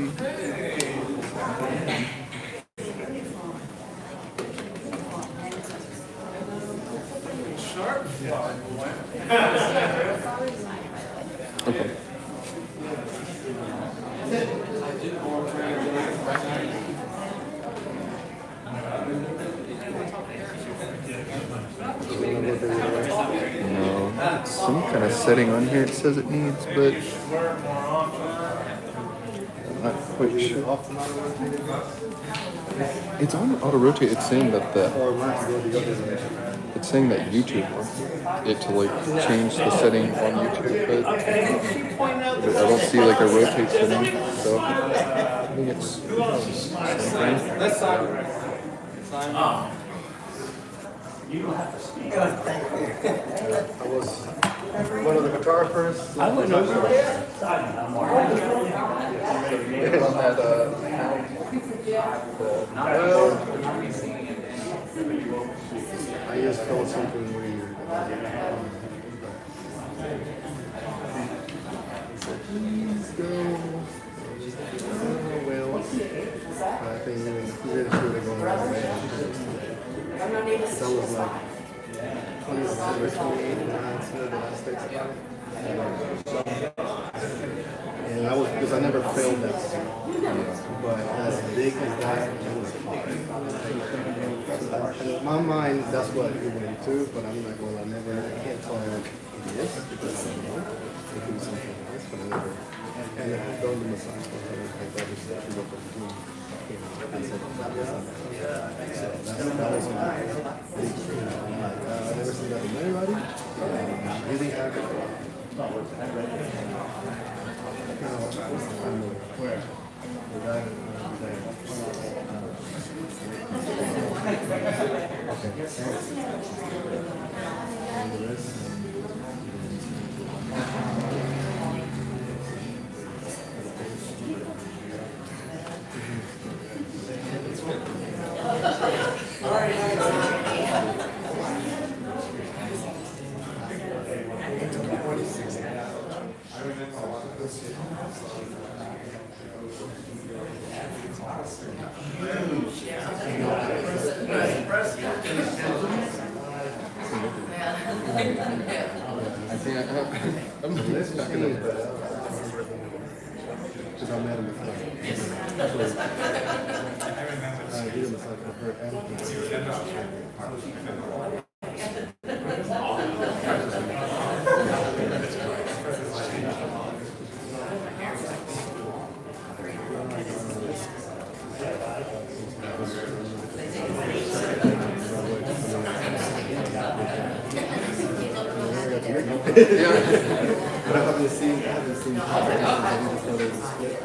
see. Okay. No, it's some kind of setting on here it says it needs, but I'm not quite sure. It's on auto rotate. It's saying that it's saying that YouTube wants it to like change the setting on YouTube, but I don't see like a rotate setting, so I think it's something. You don't have to speak. I was one of the guitarists. I wouldn't know. I just felt something weird. Please go. Well, I think really should have gone around there. That was like 27 or 28 and the last text about it. And I was, because I never failed that song. But as big as that, it was hard. In my mind, that's what it went to, but I'm like, well, I can't tell her it is, because I don't know. It could be something else, but I never. And I don't do massage for her, like that is actually what we're doing. I said, that was my big thing. I've never seen that in anybody. I'm really happy. Where? The guy I'm just back in the because I met him before. I did him like I've heard yeah. But I haven't seen conversations before they split.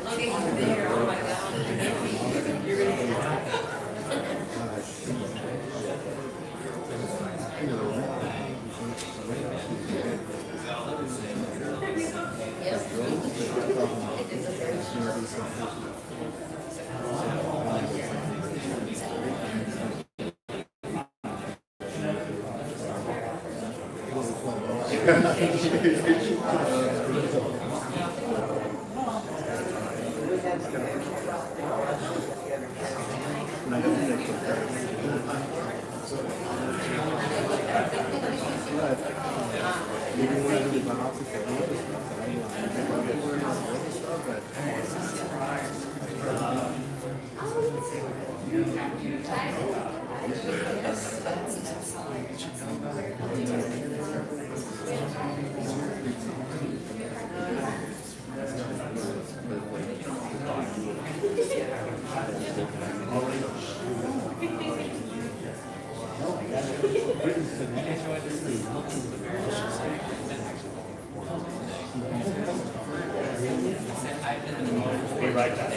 Be right back.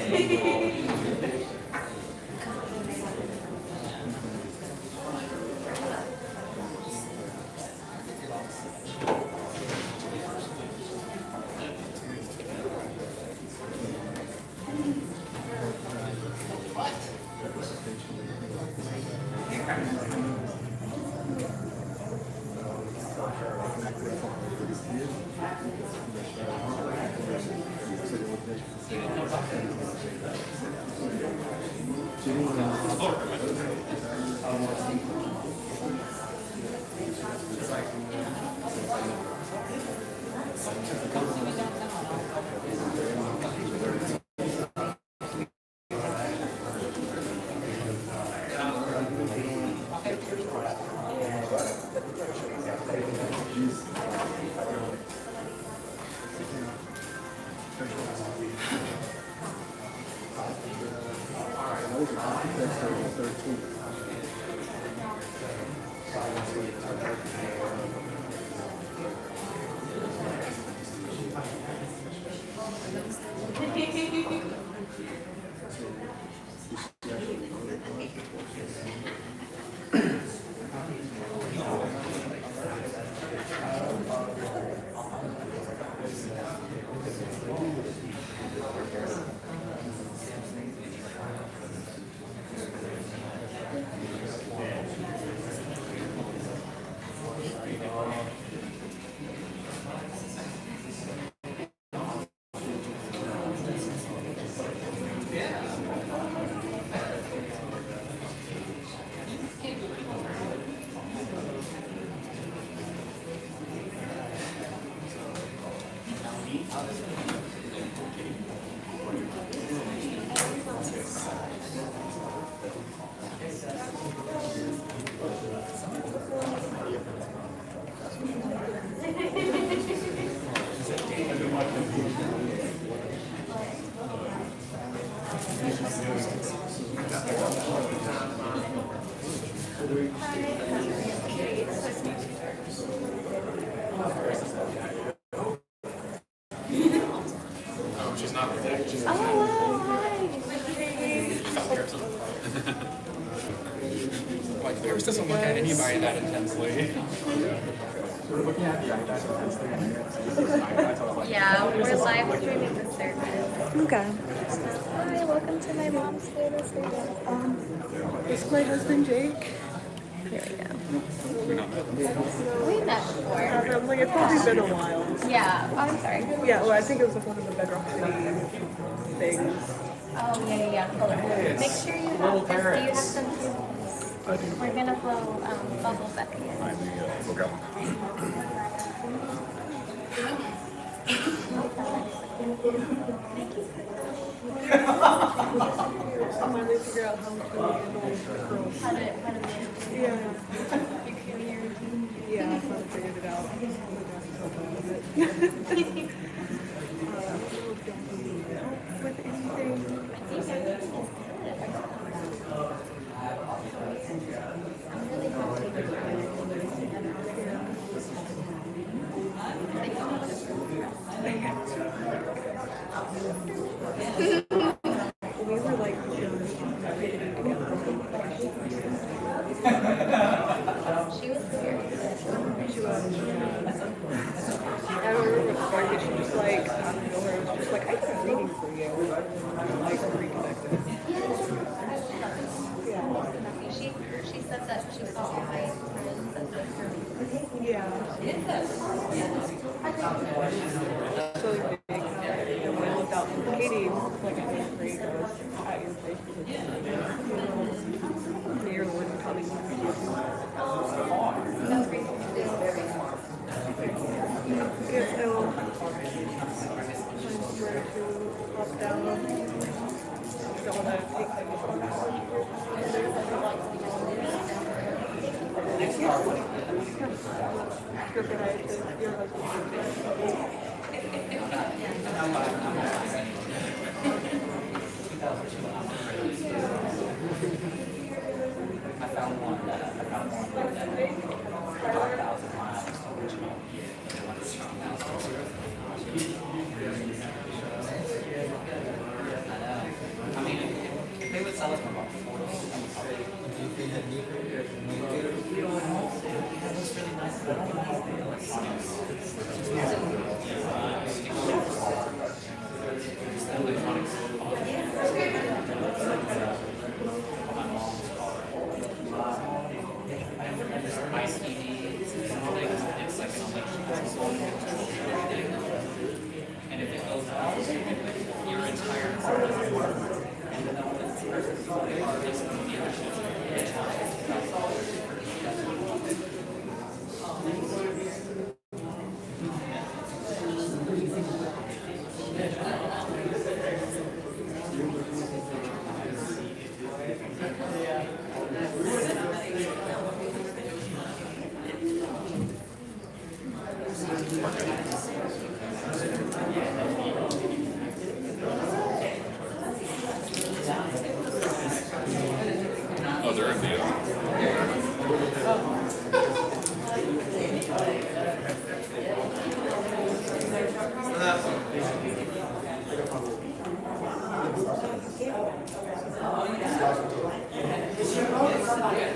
She's not protected. She's like, Paris doesn't look at anybody that intensely. Yeah, we're live streaming the service. Okay. Hi, welcome to my mom's favorite service. This is my husband Jake. Here we go. We met before. I'm like, it's probably been a while. Yeah. Oh, I'm sorry. Yeah, well, I think it was like one of the Bedrock City things. Oh, yeah. Hold on. Make sure you have this. Do you have some too? We're gonna blow bubbles at the end. I finally figure out how to handle girls. How to Yeah. your career. Yeah, I finally figured it out. With anything. I'm really happy with We were like just getting together. She was very good. She was. I don't remember the part, but she just like, out of nowhere, was just like, I got a reading for you. Like, reconnected. Yeah. She said that she saw all my friends and Yeah. So like big, and when I looked out for Katie, like I was great, I was at your place. You're the one who taught me to yeah, so I'm ready to hop down. Don't want to take like your They would sell it for about $40. Yeah,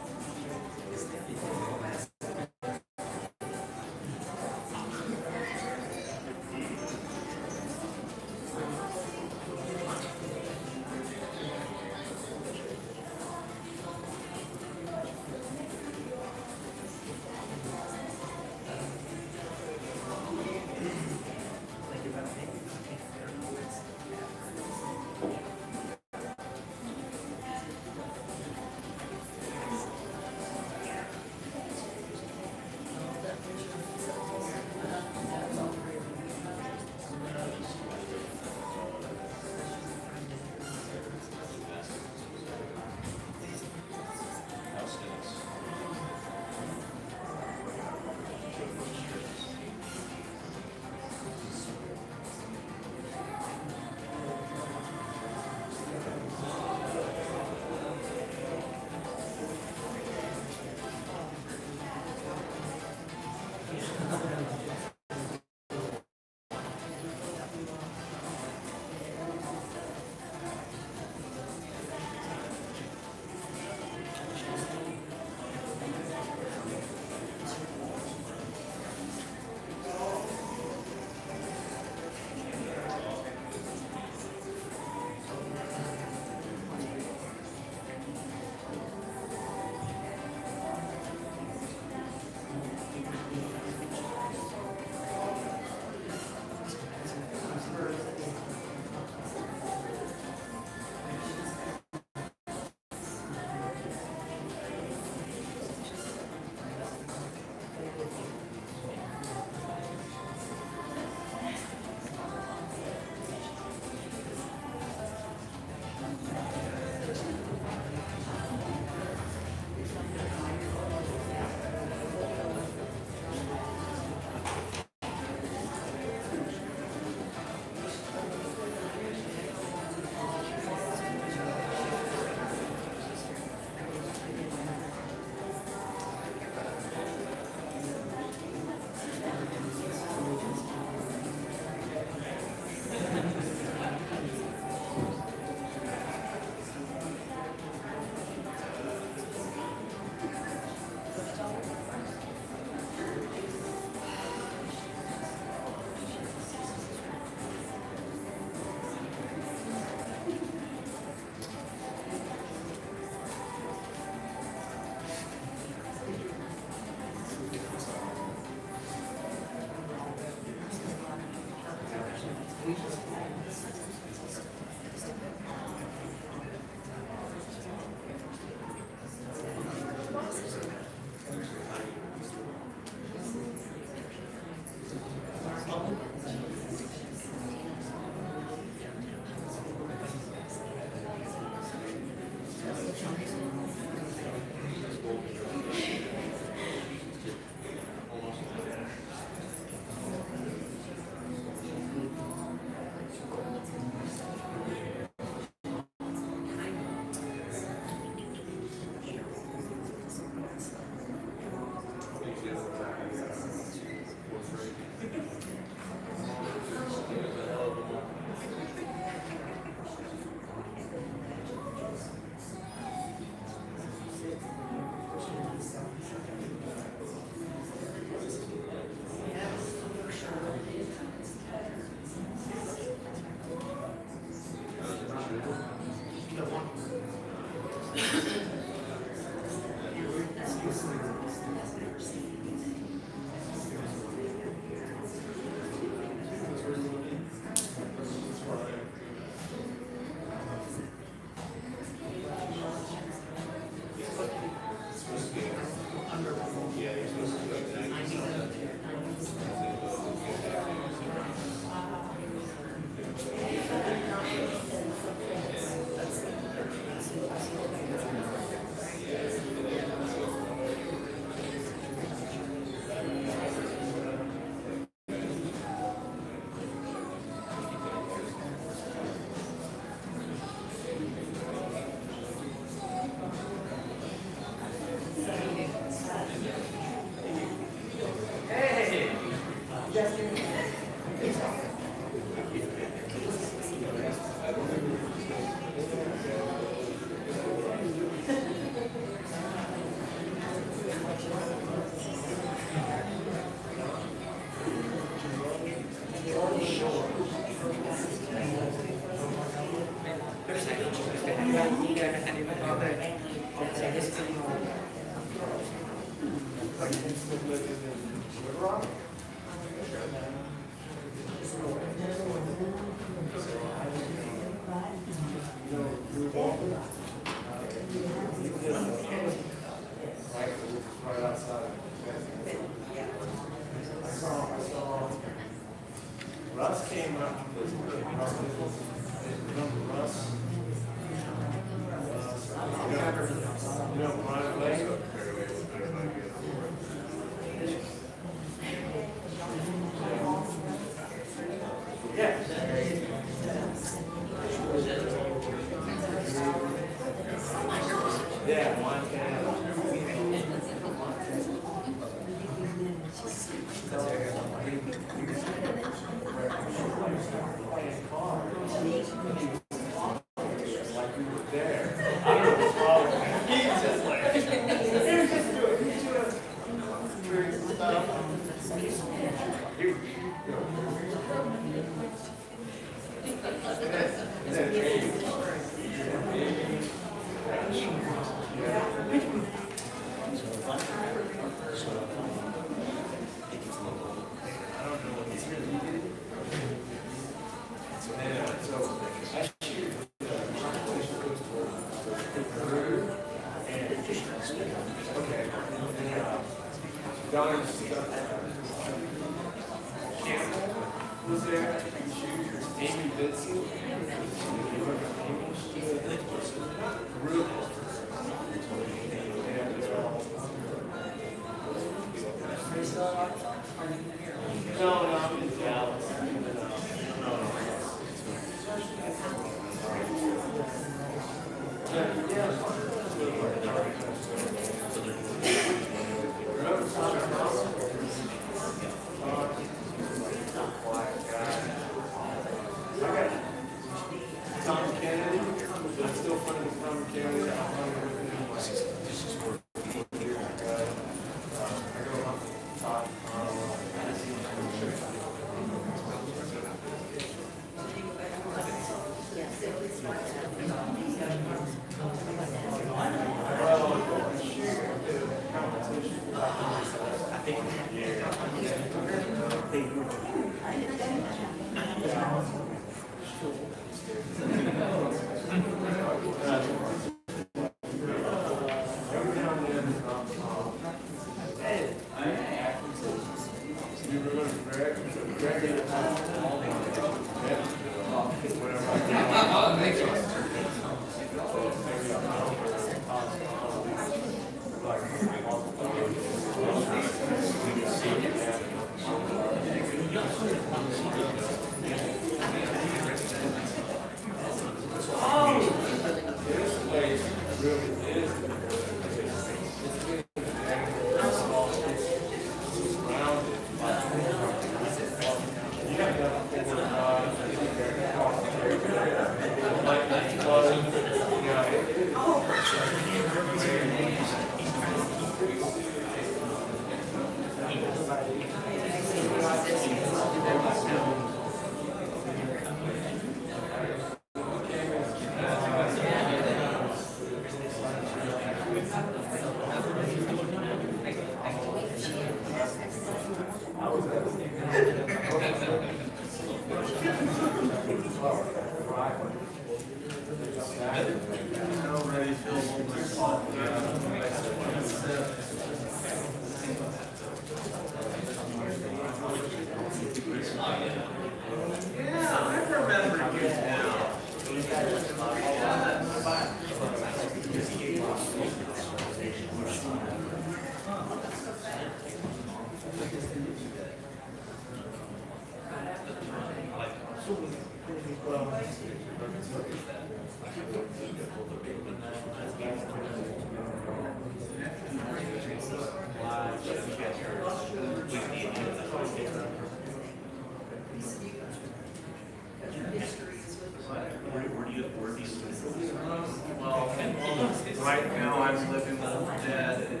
Right now, I'm living with Dad in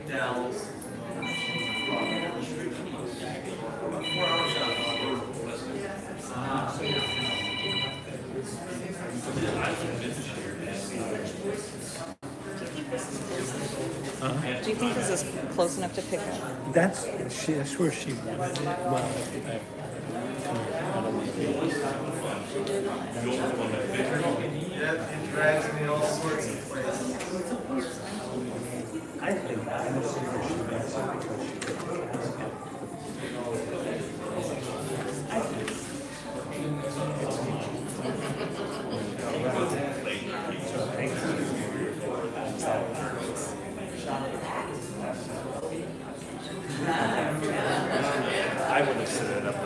Dallas. 4 hours out. Do you think this is close enough to pick up? That's where she wanted it. Well, I don't want to be. Yep, it drags me all sorts of places. I think I know where she wants it because she could ask it. I think I would have set it up.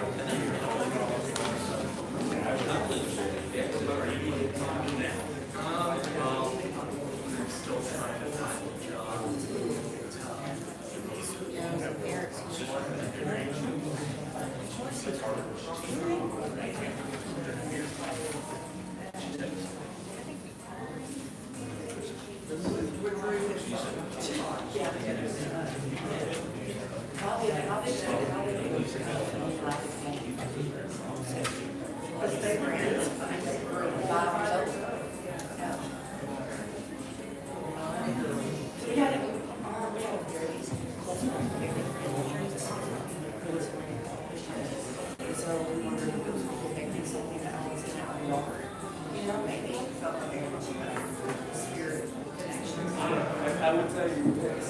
I would tell you this.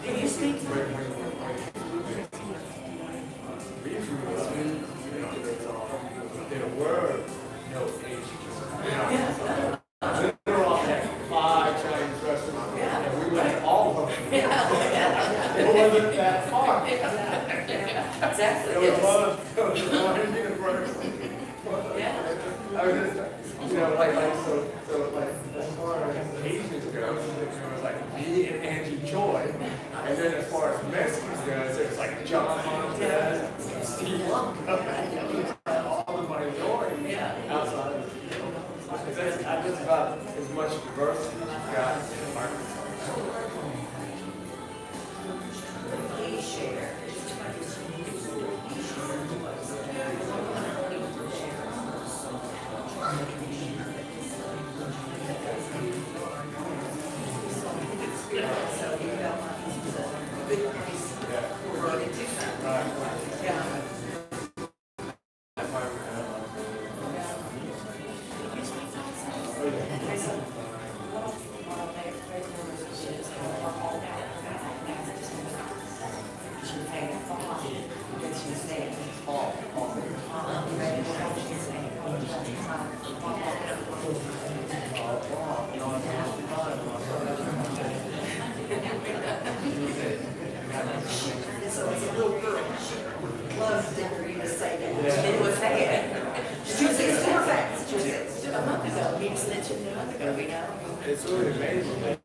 Can you speak? There were no Asians. There were all had 5 Chinese restaurants, and we went to all of them. It wasn't that far. Exactly. There was one Indian person. I was just, like, as far as Asians go, there was like me and Angie Choi, and then as far as Mexicans goes, there's like John Montez, Steve Blanco, all the minority outside of that's just about as much diversity as you've got in Arkansas. Please share. It's really amazing.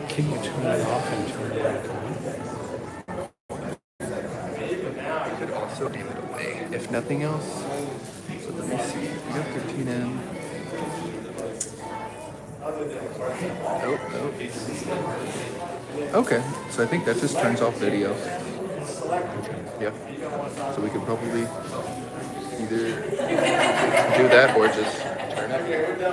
Can you turn it off and turn it back on? I could also aim it away, if nothing else. So let me see. We got 13M. Nope. Okay, so I think that just turns off video. Yeah. So we could probably either do that or just turn it. Here we go.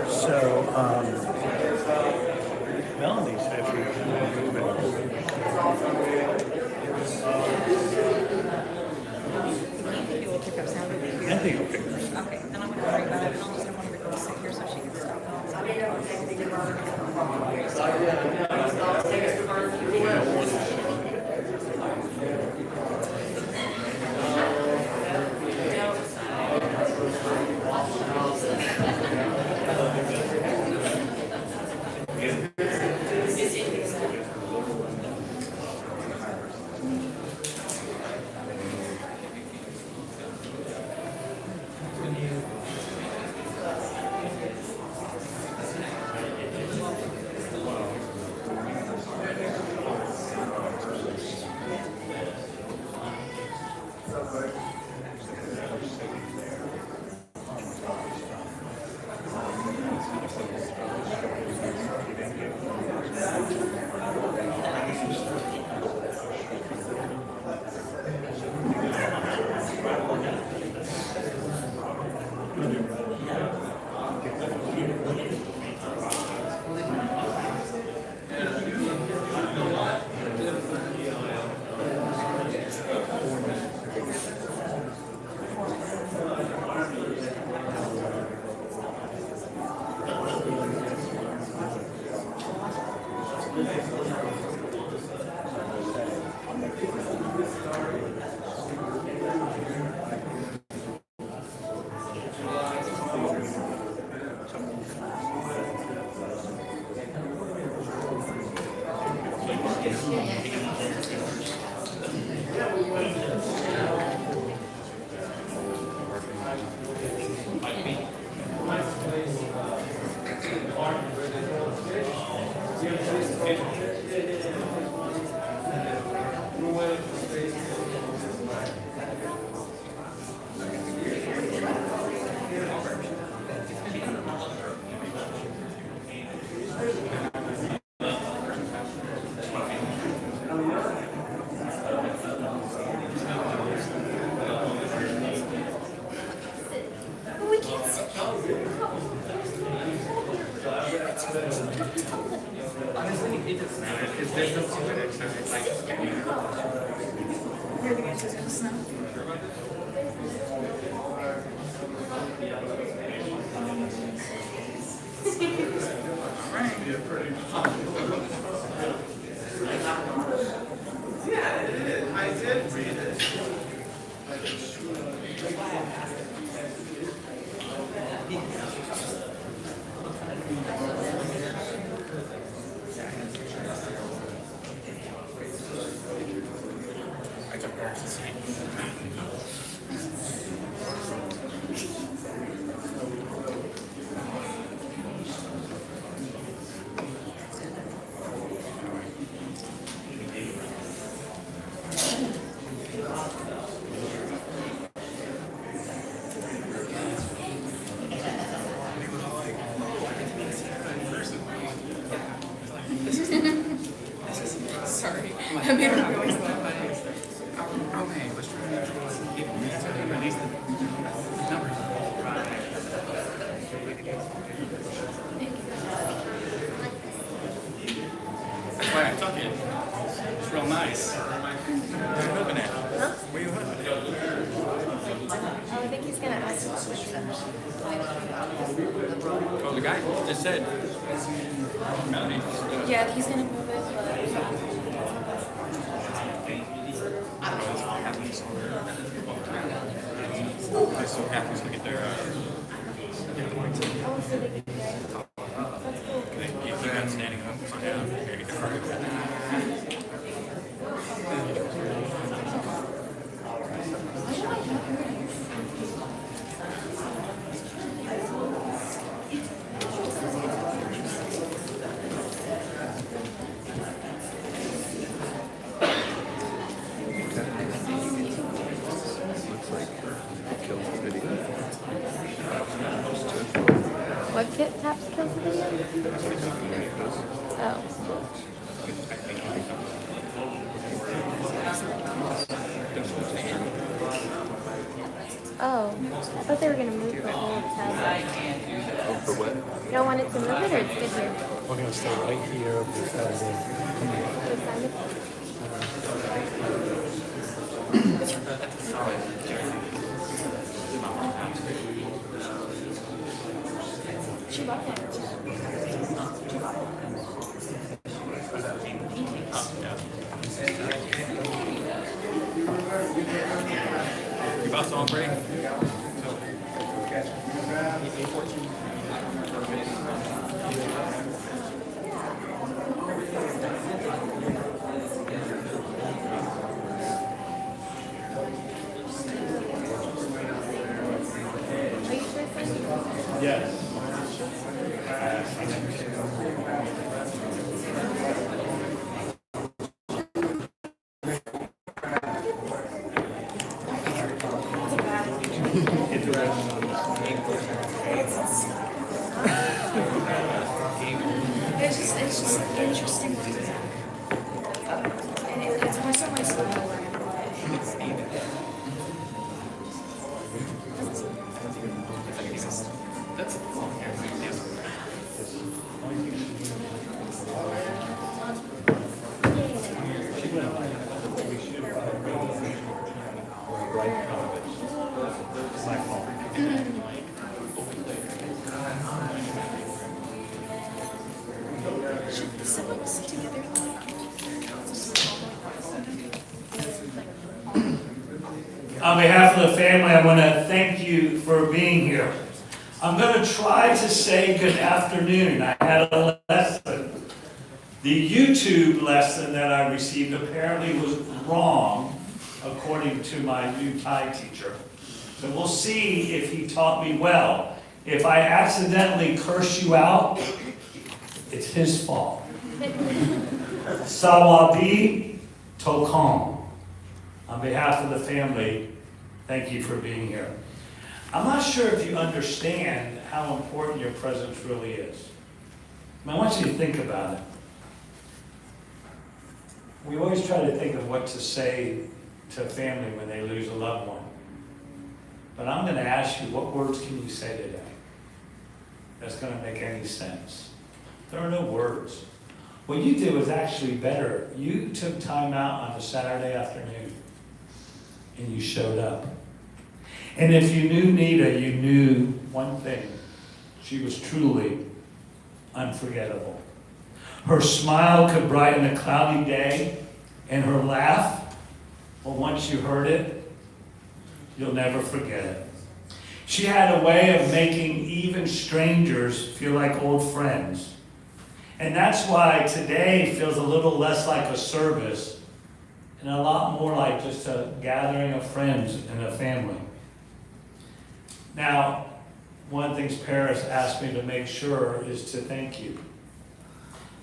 So, Melanie said she was going to move it. You will pick up sound over here. I think it'll pick her. Okay, then I'm gonna worry about it, and I'll just want to go sit here so she can stop. We can't sit. Honestly, it doesn't matter because there's no stupid exercise. Like, Where the guys is gonna snow. I did read it. I took Paris to see. Sorry. I made her realize that. Okay, let's try to release the numbers. That's why I took it. It's real nice. Where are you hoping at? Where are you hoping at? Oh, I think he's gonna ask us. Oh, the guy just said. Melody. Yeah, he's gonna move it, but. They're so happy to get their get the lights in. Oh, so they can That's cool. They keep on standing up, find out, maybe the car. Looks like it kills the video. What kit taps kills the video? Oh. Oh, I thought they were gonna move the whole tablet. Oh, for what? You don't want it to move it, or it's good here? We're gonna stay right here beside them. Good time. She bought it. She bought it. You bought some break? Are you sure? Yes. It's just interesting. And it's more so my style. That's Should someone sit together? On behalf of the family, I want to thank you for being here. I'm going to try to say good afternoon. I had a lesson The YouTube lesson that I received apparently was wrong, according to my new Thai teacher. So we'll see if he taught me well. If I accidentally curse you out, it's his fault. Sawabi Tokong. On behalf of the family, thank you for being here. I'm not sure if you understand how important your presence really is. I want you to think about it. We always try to think of what to say to a family when they lose a loved one. But I'm going to ask you, what words can you say today that's going to make any sense? There are no words. What you do is actually better. You took time out on a Saturday afternoon and you showed up. And if you knew Nita, you knew one thing. She was truly unforgettable. Her smile could brighten a cloudy day, and her laugh, well, once you heard it, you'll never forget it. She had a way of making even strangers feel like old friends. And that's why today feels a little less like a service and a lot more like just a gathering of friends and a family. Now, one of the things Paris asked me to make sure is to thank you.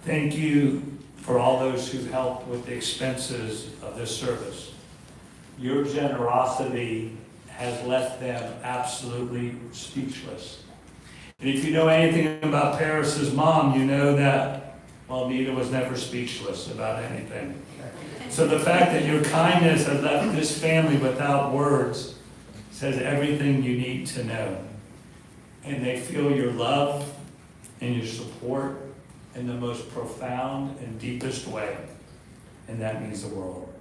Thank you for all those who helped with the expenses of this service. Your generosity has left them absolutely speechless. And if you know anything about Paris's mom, you know that, well, Nita was never speechless about anything. So the fact that your kindness has left this family without words says everything you need to know. And they feel your love and your support in the most profound and deepest way. And that means the world.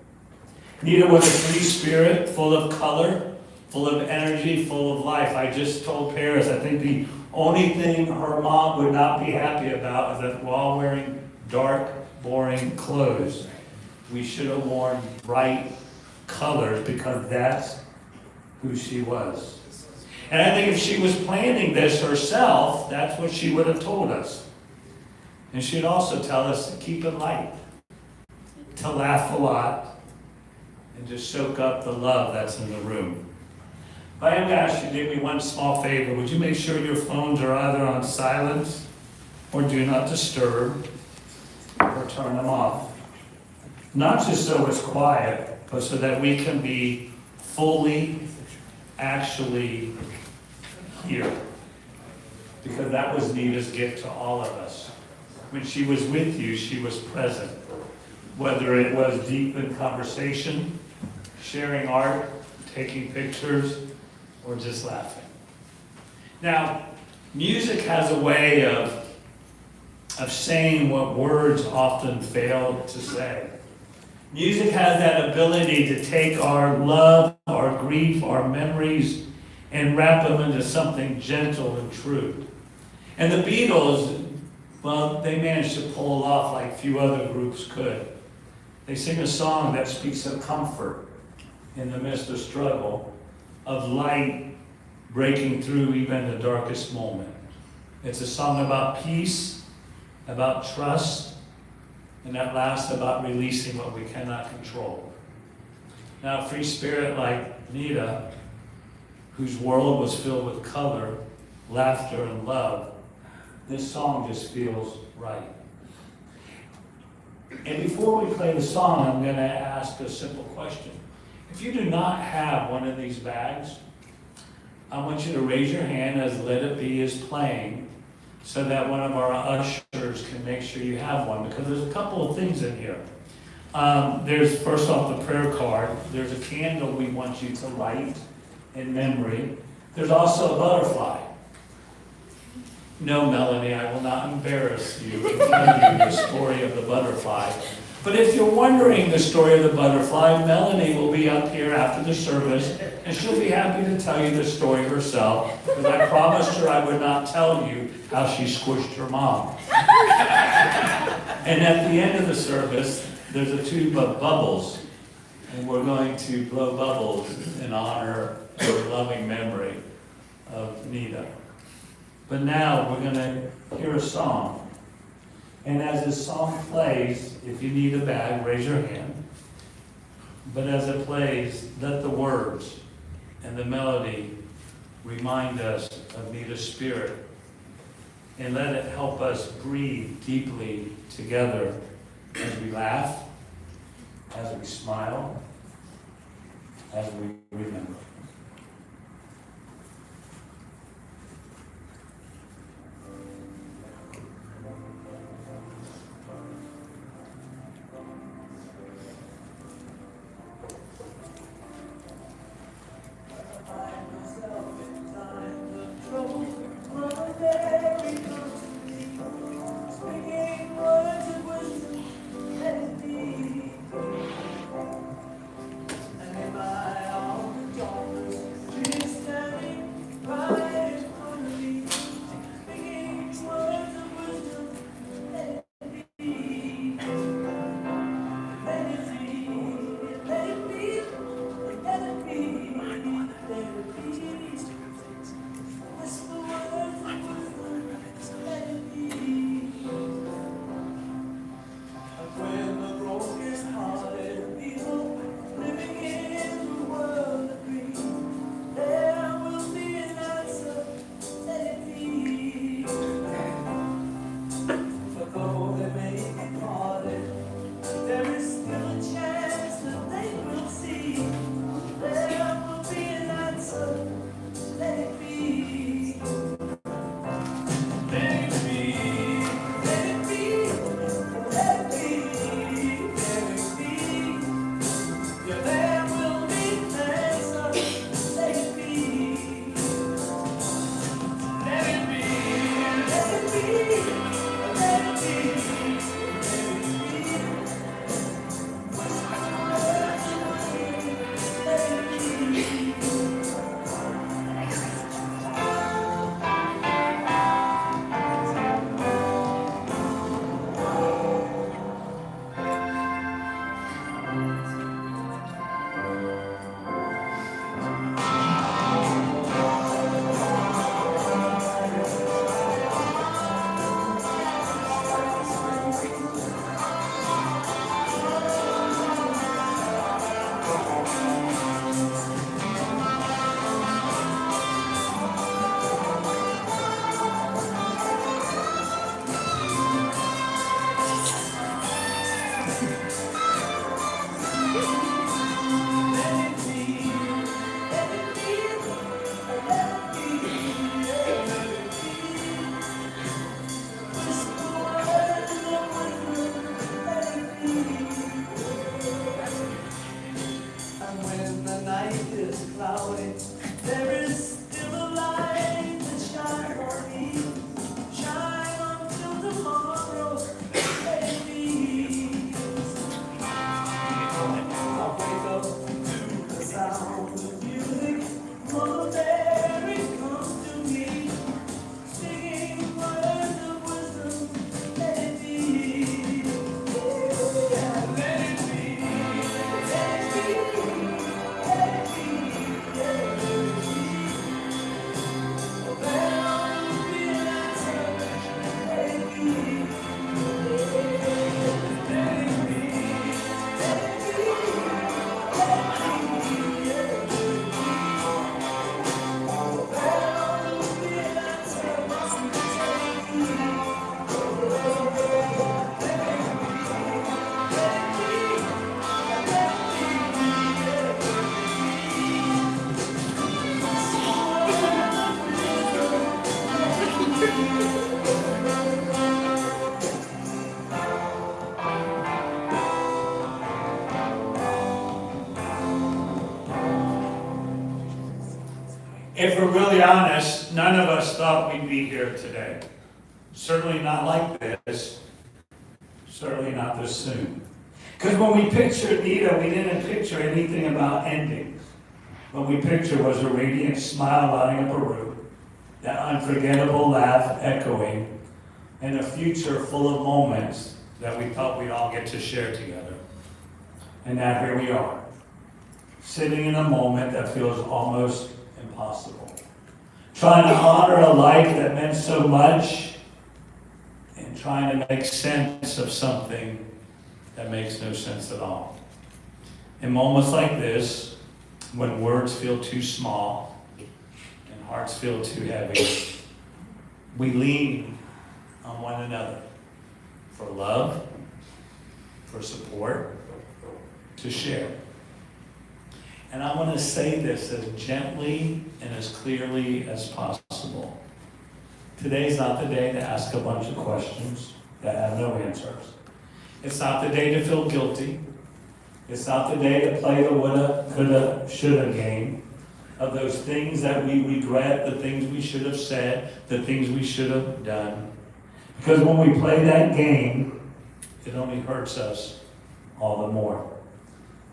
Nita was a free spirit, full of color, full of energy, full of life. I just told Paris, I think the only thing her mom would not be happy about is that we're all wearing dark, boring clothes. We should have worn bright colors because that's who she was. And I think if she was planning this herself, that's what she would have told us. And she'd also tell us to keep it light, to laugh a lot, and just soak up the love that's in the room. But I am going to ask you to do me one small favor. Would you make sure your phones are either on silent or do not disturb, or turn them off? Not just so it's quiet, but so that we can be fully actually here. Because that was Nita's gift to all of us. When she was with you, she was present. Whether it was deep in conversation, sharing art, taking pictures, or just laughing. Now, music has a way of saying what words often fail to say. Music has that ability to take our love, our grief, our memories, and wrap them into something gentle and true. And the Beatles, well, they managed to pull it off like few other groups could. They sing a song that speaks of comfort in the midst of struggle, of light breaking through even the darkest moment. It's a song about peace, about trust, and at last about releasing what we cannot control. Now, a free spirit like Nita, whose world was filled with color, laughter, and love, this song just feels right. And before we play the song, I'm going to ask a simple question. If you do not have one of these bags, I want you to raise your hand as Let It Be is playing so that one of our ushers can make sure you have one, because there's a couple of things in here. There's first off the prayer card. There's a candle we want you to light in memory. There's also a butterfly. No, Melanie, I will not embarrass you and tell you the story of the butterfly. But if you're wondering the story of the butterfly, Melanie will be up here after the service, and she'll be happy to tell you the story herself, because I promised her I would not tell you how she squished her mom. And at the end of the service, there's a tube of bubbles, and we're going to blow bubbles in honor of the loving memory of Nita. But now we're going to hear a song. And as this song plays, if you need a bag, raise your hand. But as it plays, let the words and the melody remind us of Nita's spirit. And let it help us breathe deeply together as we laugh, as we smile, as we remember. If we're really honest, none of us thought we'd be here today. Certainly not like this. Certainly not this soon. Because when we pictured Nita, we didn't picture anything about endings. What we pictured was a radiant smile lighting up a room, that unforgettable laugh echoing, and a future full of moments that we thought we'd all get to share together. And now here we are, sitting in a moment that feels almost impossible. Trying to honor a life that meant so much, and trying to make sense of something that makes no sense at all. In moments like this, when words feel too small and hearts feel too heavy, we lean on one another for love, for support, to share. And I want to say this as gently and as clearly as possible. Today's not the day to ask a bunch of questions that have no answers. It's not the day to feel guilty. It's not the day to play the woulda, coulda, shoulda game of those things that we regret, the things we should have said, the things we should have done. Because when we play that game, it only hurts us all the more.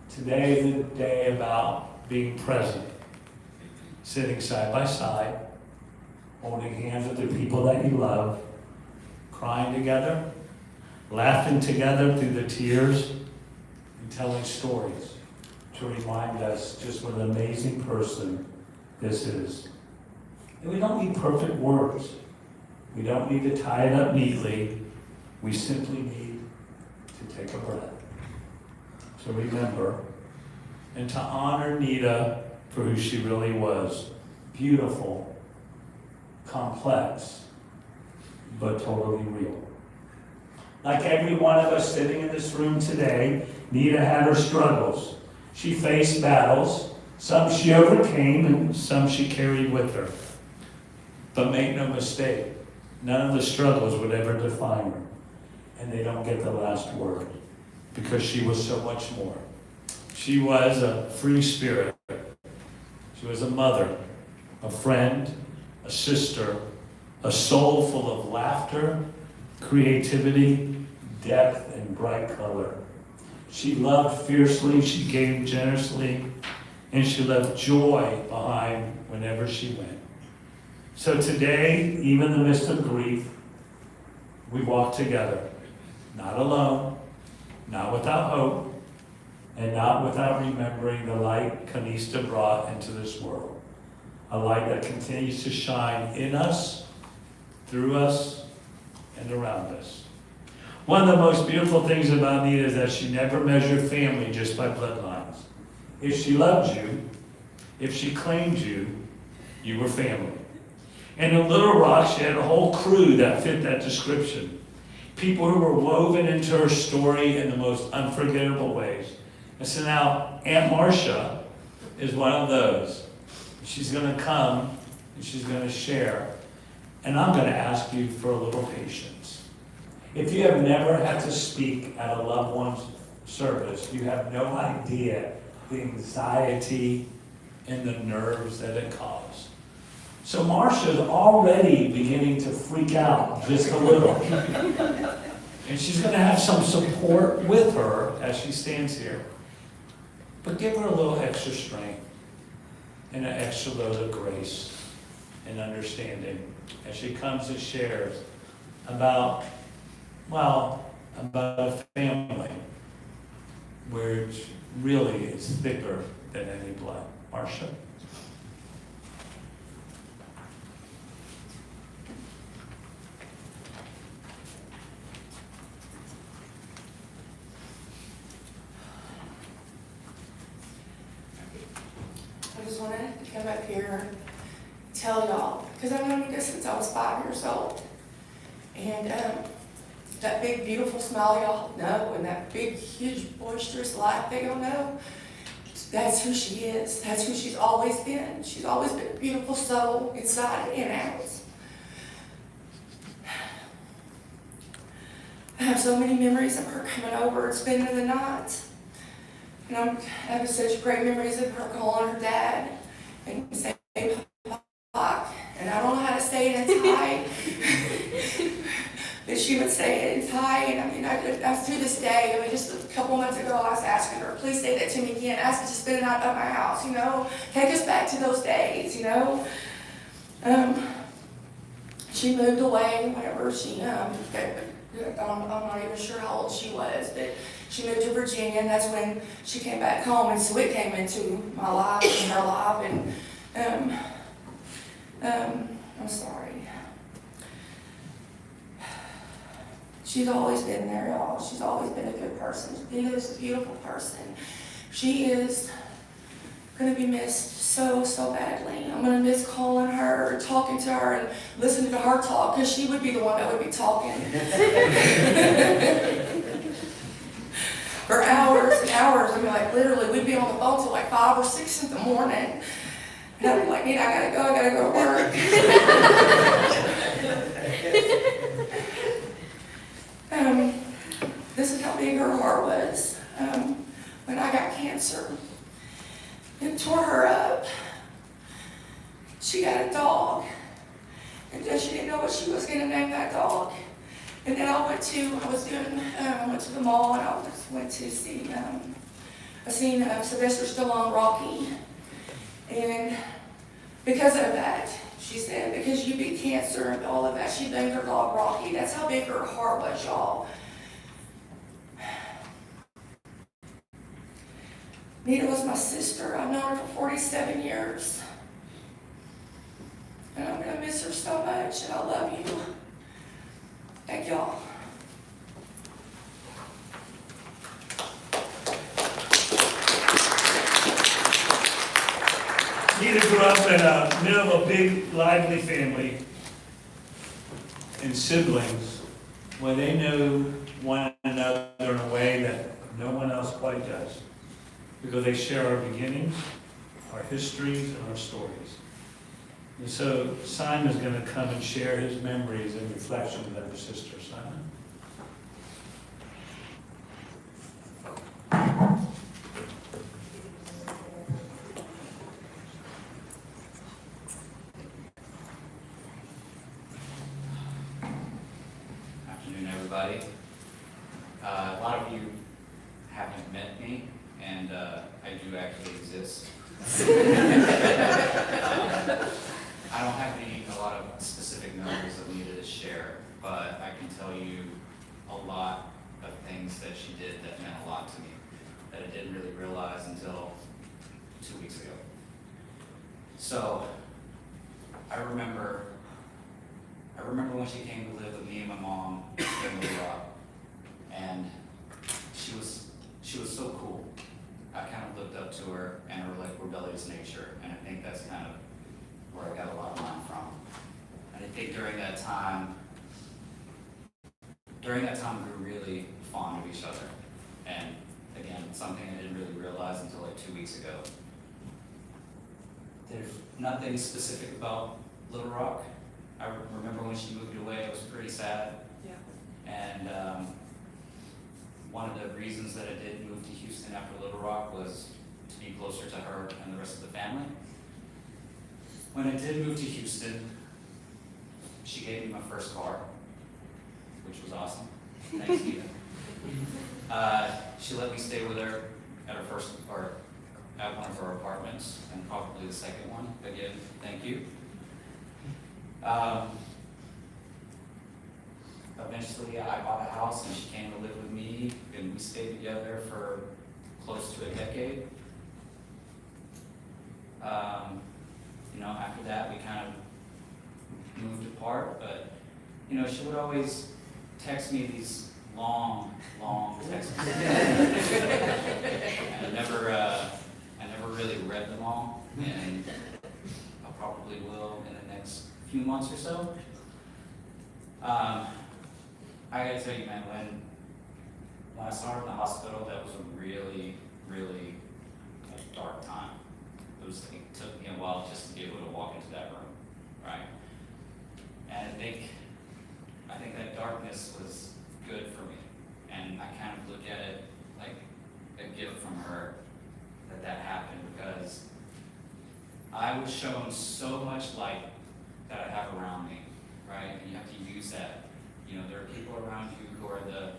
Today is a day about being present, sitting side by side, holding hands with the people that you love, crying together, laughing together through the tears, and telling stories to remind us just what an amazing person this is. And we don't need perfect words. We don't need to tie it up neatly. We simply need to take a breath, to remember, and to honor Nita for who she really was. Beautiful, complex, but totally real. Like every one of us sitting in this room today, Nita had her struggles. She faced battles. Some she overcame and some she carried with her. But make no mistake, none of the struggles would ever define her. And they don't get the last word, because she was so much more. She was a free spirit. She was a mother, a friend, a sister, a soul full of laughter, creativity, depth, and bright color. She loved fiercely, she gave generously, and she left joy behind whenever she went. So today, even in the midst of grief, we walk together, not alone, not without hope, and not without remembering the light Khanista brought into this world. A light that continues to shine in us, through us, and around us. One of the most beautiful things about Nita is that she never measured family just by bloodlines. If she loved you, if she claimed you, you were family. And in Little Rock, she had a whole crew that fit that description. People who were woven into her story in the most unforgettable ways. And so now Aunt Marcia is one of those. She's going to come and she's going to share. And I'm going to ask you for a little patience. If you have never had to speak at a loved one's service, you have no idea the anxiety and the nerves that it caused. So Marcia's already beginning to freak out just a little. And she's going to have some support with her as she stands here. But give her a little extra strength and an extra load of grace and understanding as she comes and shares about a family which really is thicker than any blood. Marcia? I just wanted to come up here and tell y'all, because I've known you since I was 5 years old. And that big, beautiful smile y'all know, and that big, huge, boisterous laugh that y'all know, that's who she is. That's who she's always been. She's always been a beautiful soul, inside and out. I have so many memories of her coming over and spending the night. And I'm having such great memories of her calling her dad and saying, Pop, and I don't know how to say it in Thai. But she would say it in Thai, and I mean, I to this day, I mean, just a couple months ago, I was asking her, please say that to me again. Ask us to spend the night at my house, you know. Take us back to those days, you know. She moved away whenever she, I'm not even sure how old she was, but she moved to Virginia, and that's when she came back home, and so it came into my life and her life, and I'm sorry. She's always been there, y'all. She's always been a good person. Diaz is a beautiful person. She is going to be missed so, so badly. I'm going to miss calling her, talking to her, and listening to her talk, because she would be the one that would be talking. For hours and hours. I mean, like, literally, we'd be on the phone till like 5 or 6 in the morning. And I'd be like, Nita, I gotta go to work. This is how big her heart was. When I got cancer, it tore her up. She got a dog, and then she didn't know what she was going to name that dog. And then I went to the mall, and I went to see a scene of Sylvester Stallone, Rocky. And because of that, she said, because you beat cancer and all of that, she named her dog Rocky. That's how big her heart was, y'all. Nita was my sister. I've known her for 47 years. And I'm going to miss her so much, and I love you. Thank y'all. Nita grew up in the middle of a big, lively family and siblings where they knew one another in a way that no one else quite does, because they share our beginnings, our histories, and our stories. And so Simon's going to come and share his memories and reflections of his sister. Simon? Afternoon, everybody. A lot of you haven't met me, and I do actually exist. I don't have a lot of specific memories of Nita to share, but I can tell you a lot of things that she did that meant a lot to me that I didn't really realize until 2 weeks ago. So I remember when she came to live with me and my mom in Little Rock, and she was so cool. I kind of looked up to her and her like rebellious nature, and I think that's kind of where I got a lot of mine from. And I think during that time we grew really fond of each other. And again, something I didn't really realize until like 2 weeks ago. There's nothing specific about Little Rock. I remember when she moved away, I was pretty sad. Yeah. And one of the reasons that I did move to Houston after Little Rock was to be closer to her and the rest of the family. When I did move to Houston, she gave me my first car, which was awesome. Thanks, Nita. She let me stay with her at at one of her apartments, and probably the second one. Again, thank you. Eventually, I bought a house, and she came to live with me, and we stayed together for close to a decade. After that, we kind of moved apart, but, she would always text me these long texts. And I never really read them all, and I probably will in the next few months or so. I gotta tell you, man, when I saw her in the hospital, that was a really, really dark time. It took me a while just to be able to walk into that room, right? And I think that darkness was good for me. And I kind of look at it like a gift from her that happened, because I was shown so much light that I have around me, right? And you have to use that. There are people around you who are the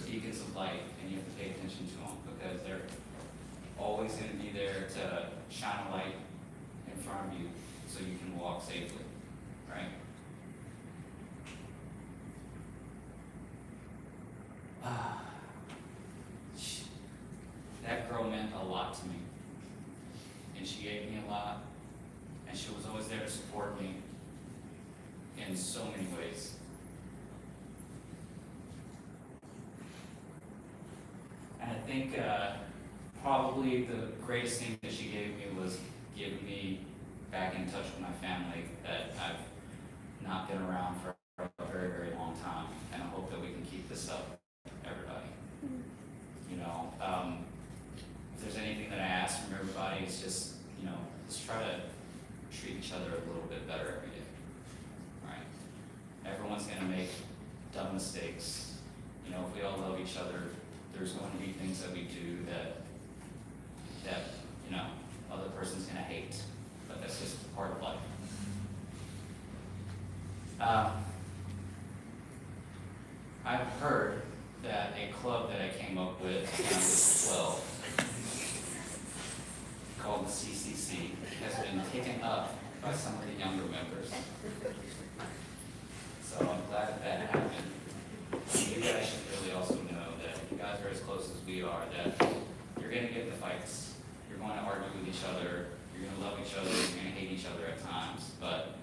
beacons of light, and you have to pay attention to them, because they're always going to be there to shine a light in front of you so you can walk safely, right? That girl meant a lot to me, and she gave me a lot, and she was always there to support me in so many ways. think probably the greatest thing that she gave me was give me back in touch with my family that I've not been around for a very, very long time. And I hope that we can keep this up, everybody. You know, if there's anything that I ask from everybody, it's just, you know, let's try to treat each other a little bit better every day. Right? Everyone's going to make dumb mistakes. You know, if we all love each other, there's going to be things that we do that you know, other person's going to hate. But that's just part of life. I've heard that a club that I came up with when I was 12, called the CCC, has been taken up by some of the younger members. So I'm glad that that happened. You guys should really also know that if you guys are as close as we are, that you're going to get into fights. You're going to argue with each other. You're going to love each other. You're going to hate each other at times. But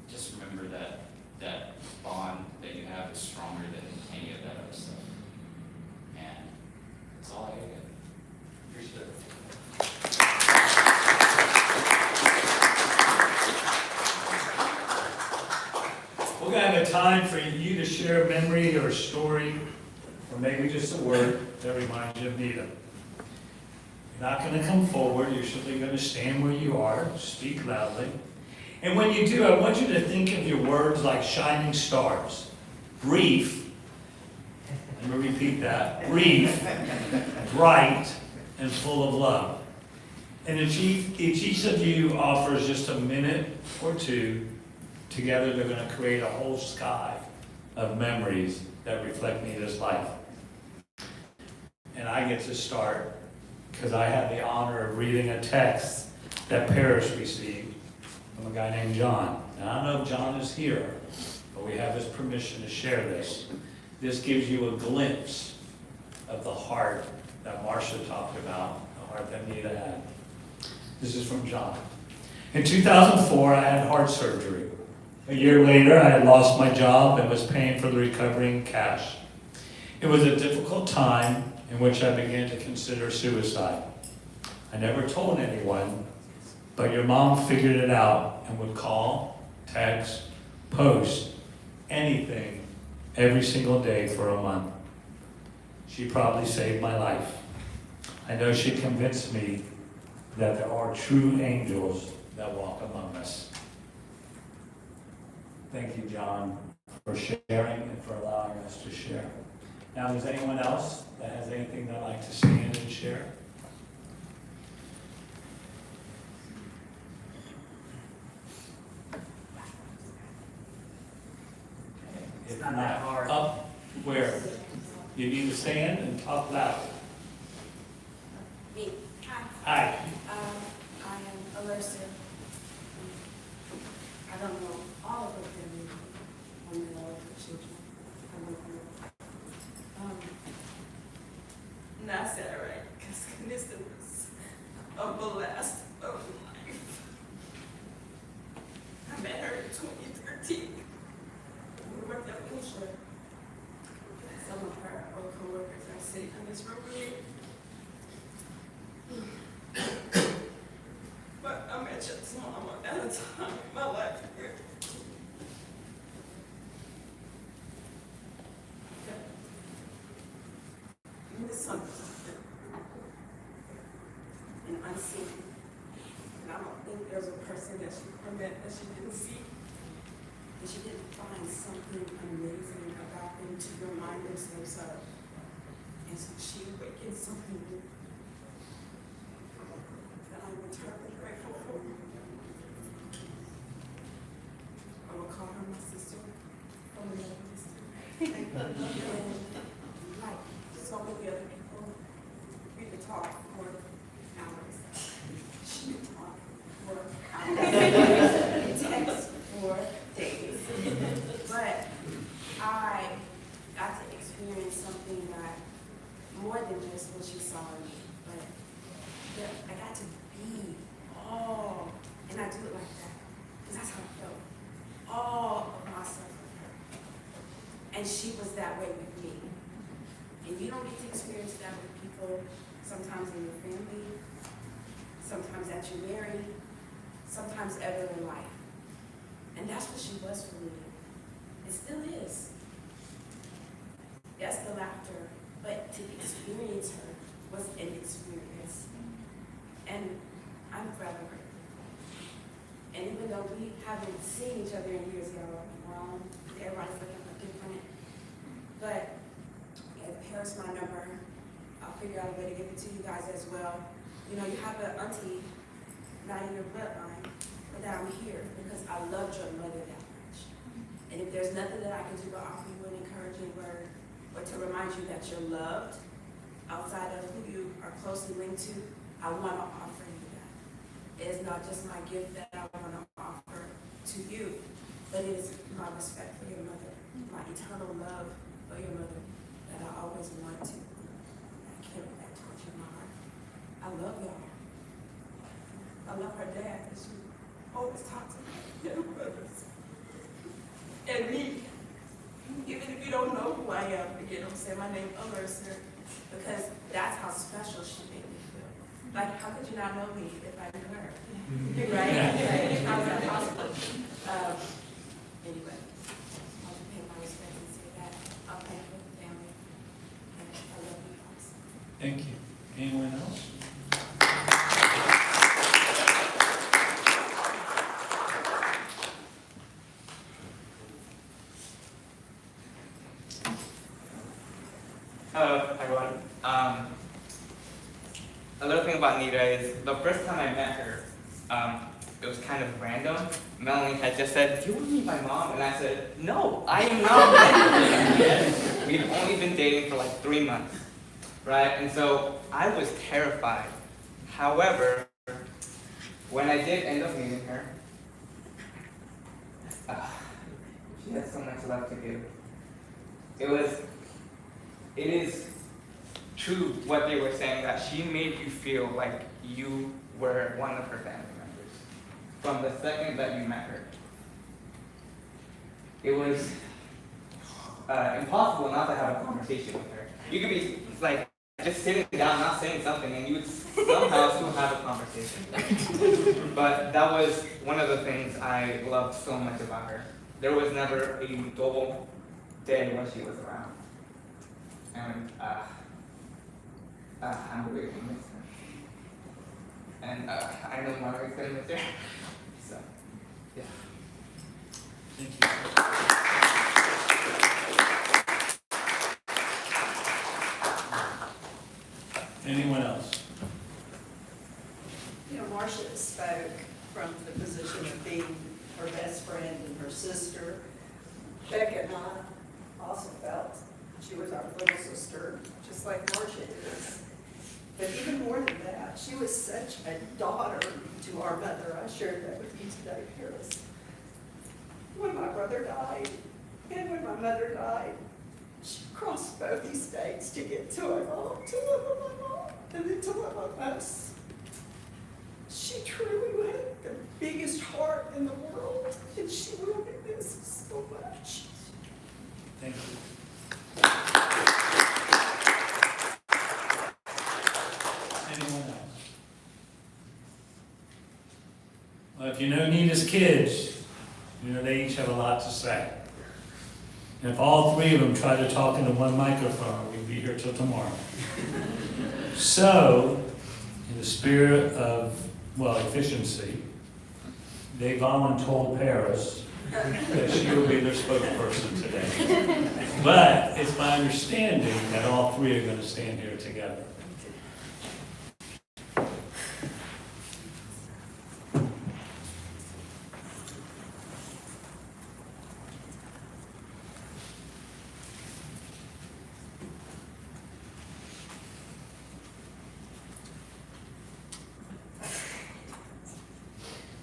just remember that that bond that you have is stronger than any of that other stuff. And that's all I get. Appreciate it. We're going to have a time for you to share a memory or a story, or maybe just a word that reminds you of Nita. You're not going to come forward. You're simply going to stand where you are, speak loudly. And when you do, I want you to think of your words like shining stars. Brief, let me repeat that, brief, bright, and full of love. And if each of you offers just a minute or two, together they're going to create a whole sky of memories that reflect Nita's life. And I get to start because I had the honor of reading a text that Paris received from a guy named John. Now, I don't know if John is here, but we have his permission to share this. This gives you a glimpse of the heart that Marcia talked about, the heart that Nita had. This is from John. In 2004, I had heart surgery. A year later, I had lost my job and was paying for the recovery in cash. It was a difficult time in which I began to consider suicide. I never told anyone, but your mom figured it out and would call, text, post, anything every single day for a month. She probably saved my life. I know she convinced me that there are true angels that walk among us. Thank you, John, for sharing and for allowing us to share. Now, is anyone else that has anything they'd like to stand and share? If not, up where? You need to stand and talk loud. Me. Hi. I am Alyssa. I don't know all of them on the children. I don't know. And I said it right, because Khanista was a blast of life. I met her in 2013. We worked at Pusher. Some of her old co-workers are sitting in this room with me. But I met just mama at a time in my life here. Misunderstood and unseen. And I don't think there's a person that she met that she didn't see. And she didn't find something amazing about them to remind themselves of. And so she awakened something new. That I'm eternally grateful for. I will call her my sister from another sister. And like so many other people, we could talk for hours. She could talk for hours. Text for days. But I got to experience something that more than just what she saw in me, but yeah, I got to be all, and I do it like that, because that's how I felt, all of myself with her. And she was that way with me. And you don't get to experience that with people, sometimes in your family, sometimes that you marry, sometimes ever in life. And that's what she was for me. It still is. Yes, the laughter, but to experience her was an experience. And I'm forever grateful. And even though we haven't seen each other in years, y'all, everybody's looking for different. But yeah, here's my number. I'll figure out a way to give it to you guys as well. You know, you have an auntie, not in your bloodline, but that I'm here because I loved your mother that much. And if there's nothing that I can do to offer you an encouraging word or to remind you that you're loved outside of who you are closely linked to, I want to offer you that. It is not just my gift that I want to offer to you, but it is my respect for your mother, my eternal love for your mother that I always want to carry that torch in my heart. I love y'all. I love her dad, because she always talks to my young brothers. And me, even if you don't know who I am, you know, say my name Alyssa, because that's how special she made me feel. Like, how could you not know me if I knew her? Right? How is that possible? Anyway, I'll just pay my respect and say that. I'll thank you for the family. And I love you guys. Thank you. Anyone else? Hello, everyone. A little thing about Nita is the first time I met her, it was kind of random. Melanie had just said, "Do you want to meet my mom?" And I said, "No, I am not ready." We've only been dating for like 3 months, right? And so I was terrified. However, when I did end up meeting her, she has so much love to give. It is true what they were saying, that she made you feel like you were one of her family members from the second that you met her. It was impossible not to have a conversation with her. You could be like just sitting down, not saying something, and you would somehow still have a conversation. But that was one of the things I loved so much about her. There was never a dull day when she was around. And I'm really gonna miss her. And I know Margaret's gonna miss her. So, yeah. Thank you. Anyone else? You know, Marcia spoke from the position of being her best friend and her sister. Becca and I also felt she was our little sister, just like Marcia is. But even more than that, she was such a daughter to our mother. I shared that with you today, Paris. When my brother died and when my mother died, she crossed both these states to get to my mom, to love on my mom, and then to love on us. She truly had the biggest heart in the world, and she will be missed so much. Thank you. Anyone else? Well, if you know Nina's kids, you know they each have a lot to say. And if all three of them tried to talk into one microphone, we'd be here till tomorrow. So, in the spirit of, well, efficiency, they voluntold Paris that she will be their spokesperson today. But it's my understanding that all three are going to stand here together.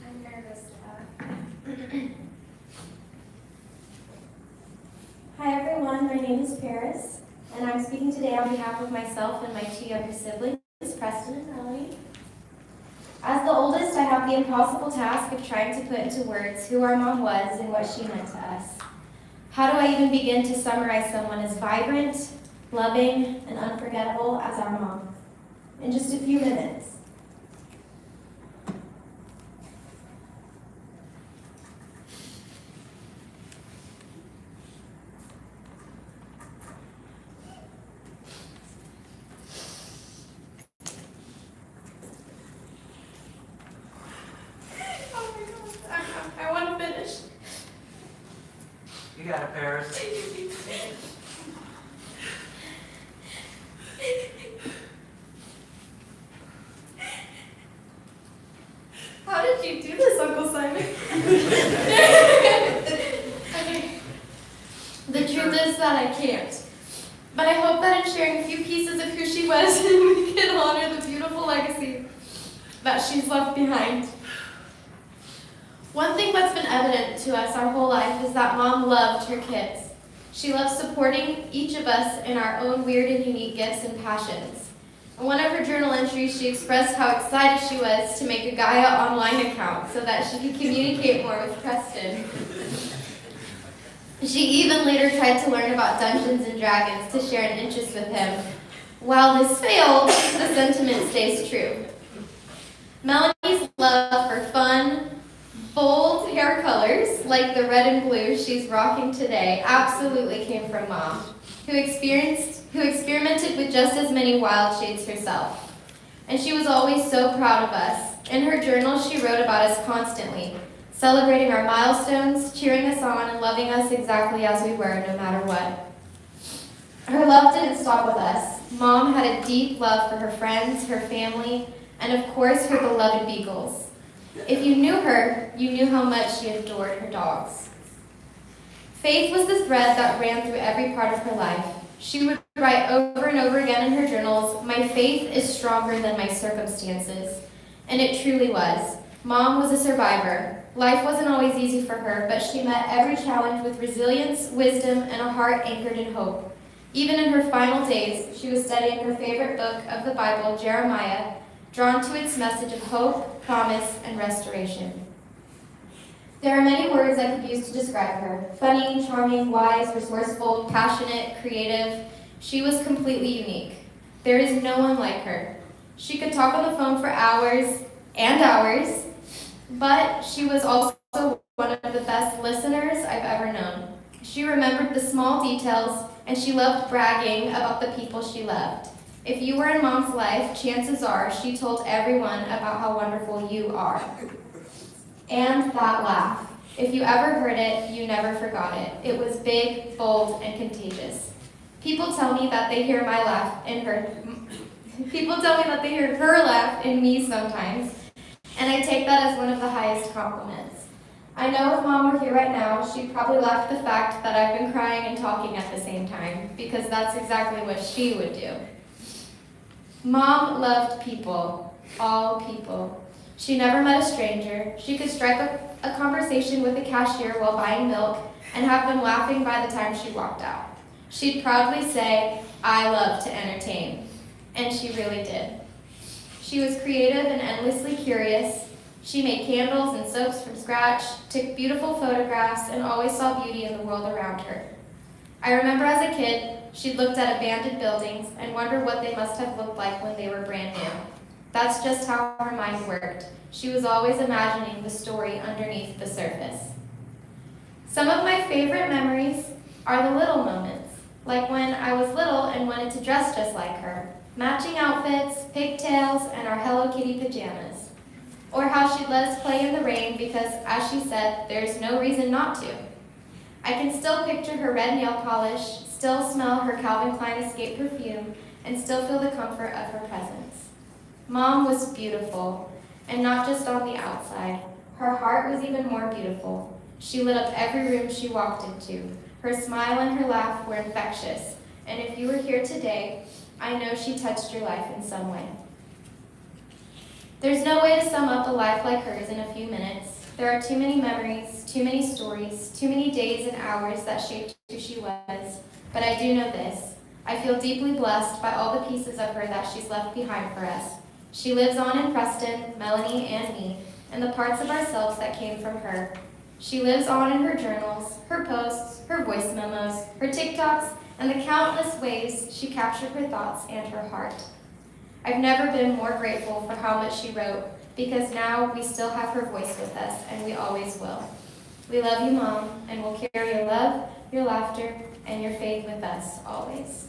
I'm nervous Hi everyone, my name is Paris, and I'm speaking today on behalf of myself and my two younger siblings, Preston and Melanie. As the oldest, I have the impossible task of trying to put into words who our mom was and what she meant to us. How do I even begin to summarize someone as vibrant, loving, and unforgettable as our mom. In just a few minutes. Oh my God, I want to finish. You got it, Paris. How did you do this, Uncle Simon? Okay. The truth is that I can't. But I hope that in sharing a few pieces of who she was, we can honor the beautiful legacy that she's left behind. One thing that's been evident to us our whole life is that Mom loved her kids. She loved supporting each of us in our own weird and unique gifts and passions. In one of her journal entries, she expressed how excited she was to make a Gaia online account so that she could communicate more with Preston. She even later tried to learn about Dungeons and Dragons to share an interest with him. While this failed, the sentiment stays true. Melanie's love for fun, bold hair colors, like the red and blue she's rocking today, absolutely came from Mom, who experimented with just as many wild shades herself. And she was always so proud of us. In her journal, she wrote about us constantly, celebrating our milestones, cheering us on, and loving us exactly as we were, no matter what. Her love didn't stop with us. Mom had a deep love for her friends, her family, and of course, her beloved beagles. If you knew her, you knew how much she adored her dogs. Faith was the thread that ran through every part of her life. She would write over and over again in her journals, "My faith is stronger than my circumstances." And it truly was. Mom was a survivor. Life wasn't always easy for her, but she met every challenge with resilience, wisdom, and a heart anchored in hope. Even in her final days, she was studying her favorite book of the Bible, Jeremiah, drawn to its message of hope, promise, and restoration. There are many words I could use to describe her. Funny, charming, wise, resourceful, passionate, creative. She was completely unique. There is no one like her. She could talk on the phone for hours and hours, but she was also one of the best listeners I've ever known. She remembered the small details, and she loved bragging about the people she loved. If you were in Mom's life, chances are she told everyone about how wonderful you are. And that laugh. If you ever heard it, you never forgot it. It was big, bold, and contagious. People tell me that they hear my laugh in her. People tell me that they hear her laugh in me sometimes, and I take that as one of the highest compliments. I know if Mom were here right now, she'd probably laugh at the fact that I've been crying and talking at the same time, because that's exactly what she would do. Mom loved people, all people. She never met a stranger. She could strike up a conversation with a cashier while buying milk and have them laughing by the time she walked out. She'd proudly say, "I love to entertain." And she really did. She was creative and endlessly curious. She made candles and soaps from scratch, took beautiful photographs, and always saw beauty in the world around her. I remember as a kid, she'd looked at abandoned buildings and wondered what they must have looked like when they were brand new. That's just how her mind worked. She was always imagining the story underneath the surface. Some of my favorite memories are the little moments, like when I was little and wanted to dress just like her. Matching outfits, pigtails, and our Hello Kitty pajamas. Or how she'd let us play in the rain because, as she said, there's no reason not to. I can still picture her red nail polish, still smell her Calvin Klein Escape perfume, and still feel the comfort of her presence. Mom was beautiful, and not just on the outside. Her heart was even more beautiful. She lit up every room she walked into. Her smile and her laugh were infectious, and if you were here today, I know she touched your life in some way. There's no way to sum up a life like hers in a few minutes. There are too many memories, too many stories, too many days and hours that shaped who she was. But I do know this. I feel deeply blessed by all the pieces of her that she's left behind for us. She lives on in Preston, Melanie, and me, and the parts of ourselves that came from her. She lives on in her journals, her posts, her voice memos, her TikToks, and the countless ways she captured her thoughts and her heart. I've never been more grateful for how much she wrote, because now we still have her voice with us, and we always will. We love you, Mom, and we'll carry your love, your laughter, and your faith with us always.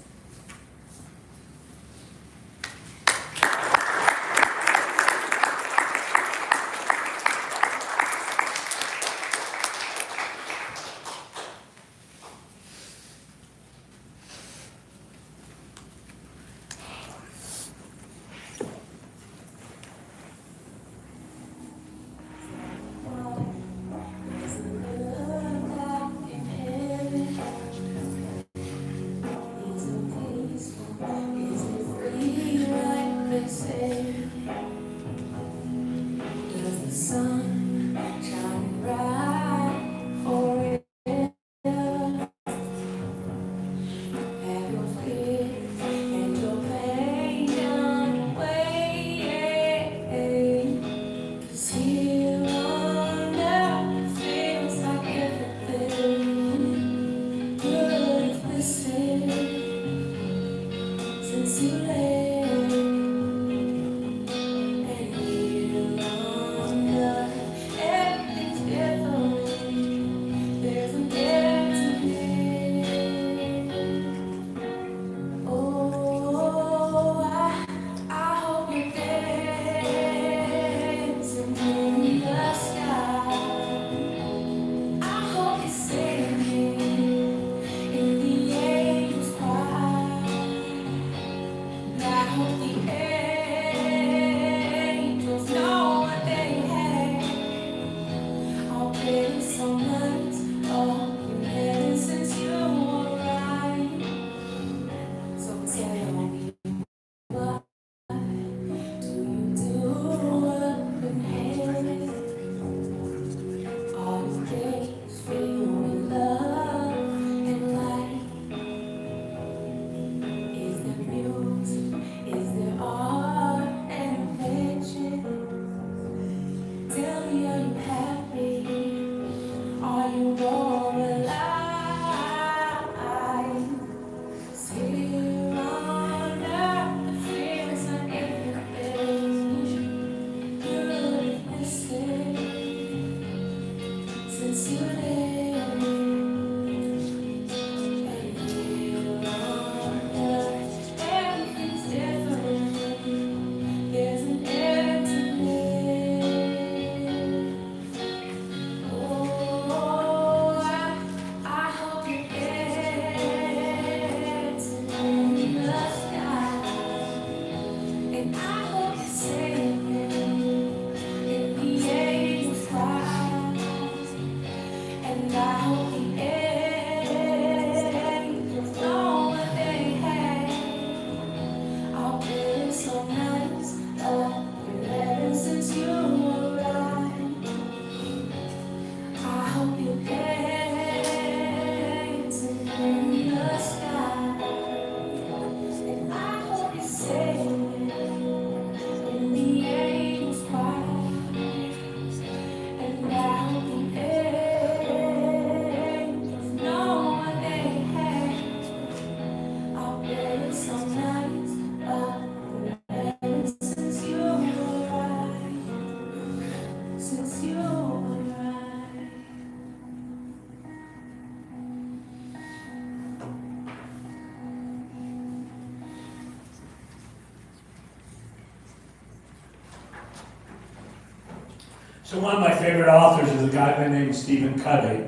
So one of my favorite authors is a guy named Stephen Covey.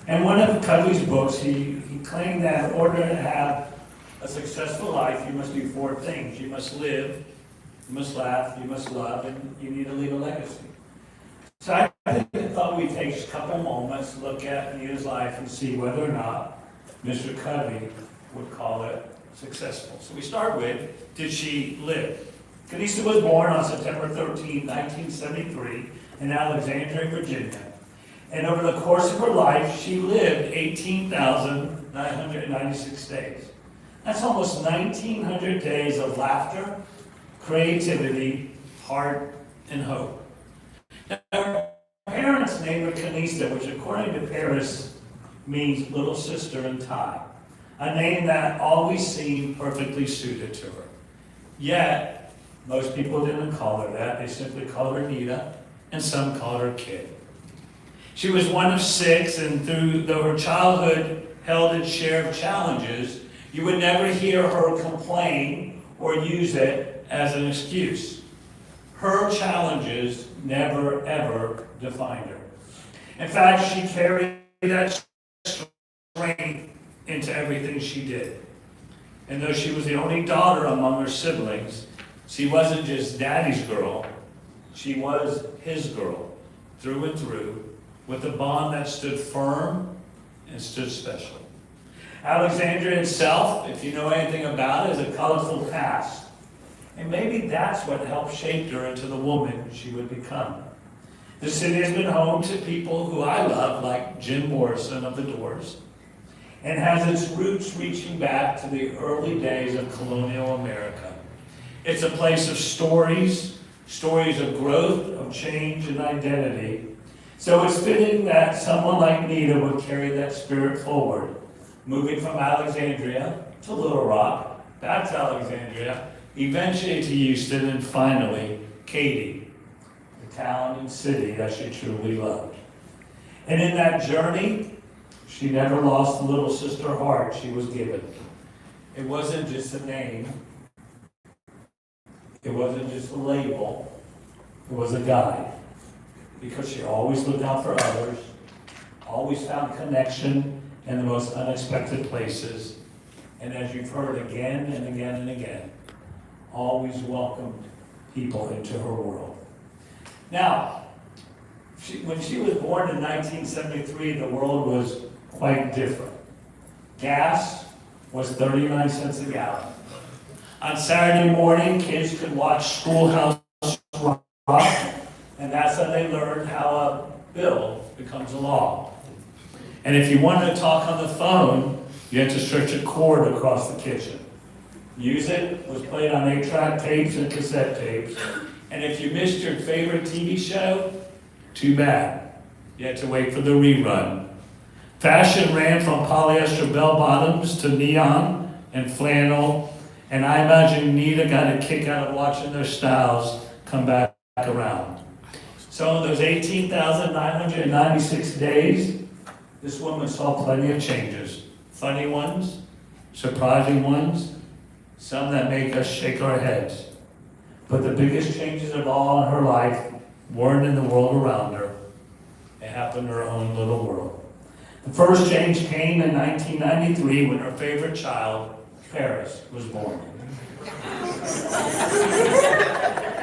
And one of Covey's books, he claimed that in order to have a successful life, you must do 4 things. You must live, you must laugh, you must love, and you need to leave a legacy. So I thought we'd take a couple moments to look at Anita's life and see whether or not Mr. Covey would call it successful. So we start with, did she live? Khanista was born on September 13, 1973 in Alexandria, Virginia. And over the course of her life, she lived 18,996 days. That's almost 1,900 days of laughter, creativity, heart, and hope. Now, her parents named her Khanista, which according to Paris means little sister in Thai. a name that always seemed perfectly suited to her. Yet, most people didn't call her that. They simply called her Nita, and some called her Kid. She was one of 6, and though her childhood held its share of challenges, you would never hear her complain or use it as an excuse. Her challenges never, ever defined her. In fact, she carried that strength into everything she did. And though she was the only daughter among her siblings, she wasn't just Daddy's girl, she was his girl, through and through, with a bond that stood firm and stood special. Alexandria itself, if you know anything about it, is a colorful past. And maybe that's what helped shape her into the woman she would become. The city has been home to people who I love, like Jim Morrison of the Doors, and has its roots reaching back to the early days of colonial America. It's a place of stories of growth, of change, and identity. So it's fitting that someone like Nita would carry that spirit forward, moving from Alexandria to Little Rock, back to Alexandria, eventually to Houston, and finally, Katy, the town and city that she truly loved. And in that journey, she never lost the little sister heart she was given. It wasn't just a name. It wasn't just a label. It was a guide. Because she always looked out for others, always found connection in the most unexpected places, and as you've heard again and again and again, always welcomed people into her world. Now, when she was born in 1973, the world was quite different. Gas was 39 cents a gallon. On Saturday morning, kids could watch Schoolhouse Rock, and that's how they learned how a bill becomes a law. And if you wanted to talk on the phone, you had to stretch a cord across the kitchen. Music was played on 8-track tapes and cassette tapes. And if you missed your favorite TV show, too bad. You had to wait for the rerun. Fashion ran from polyester bell-bottoms to neon and flannel, and I imagine Nita got a kick out of watching their styles come back around. So in those 18,996 days, this woman saw plenty of changes. Funny ones, surprising ones, some that make us shake our heads. But the biggest changes of all in her life weren't in the world around her. It happened in her own little world. The first change came in 1993 when her favorite child, Paris, was born.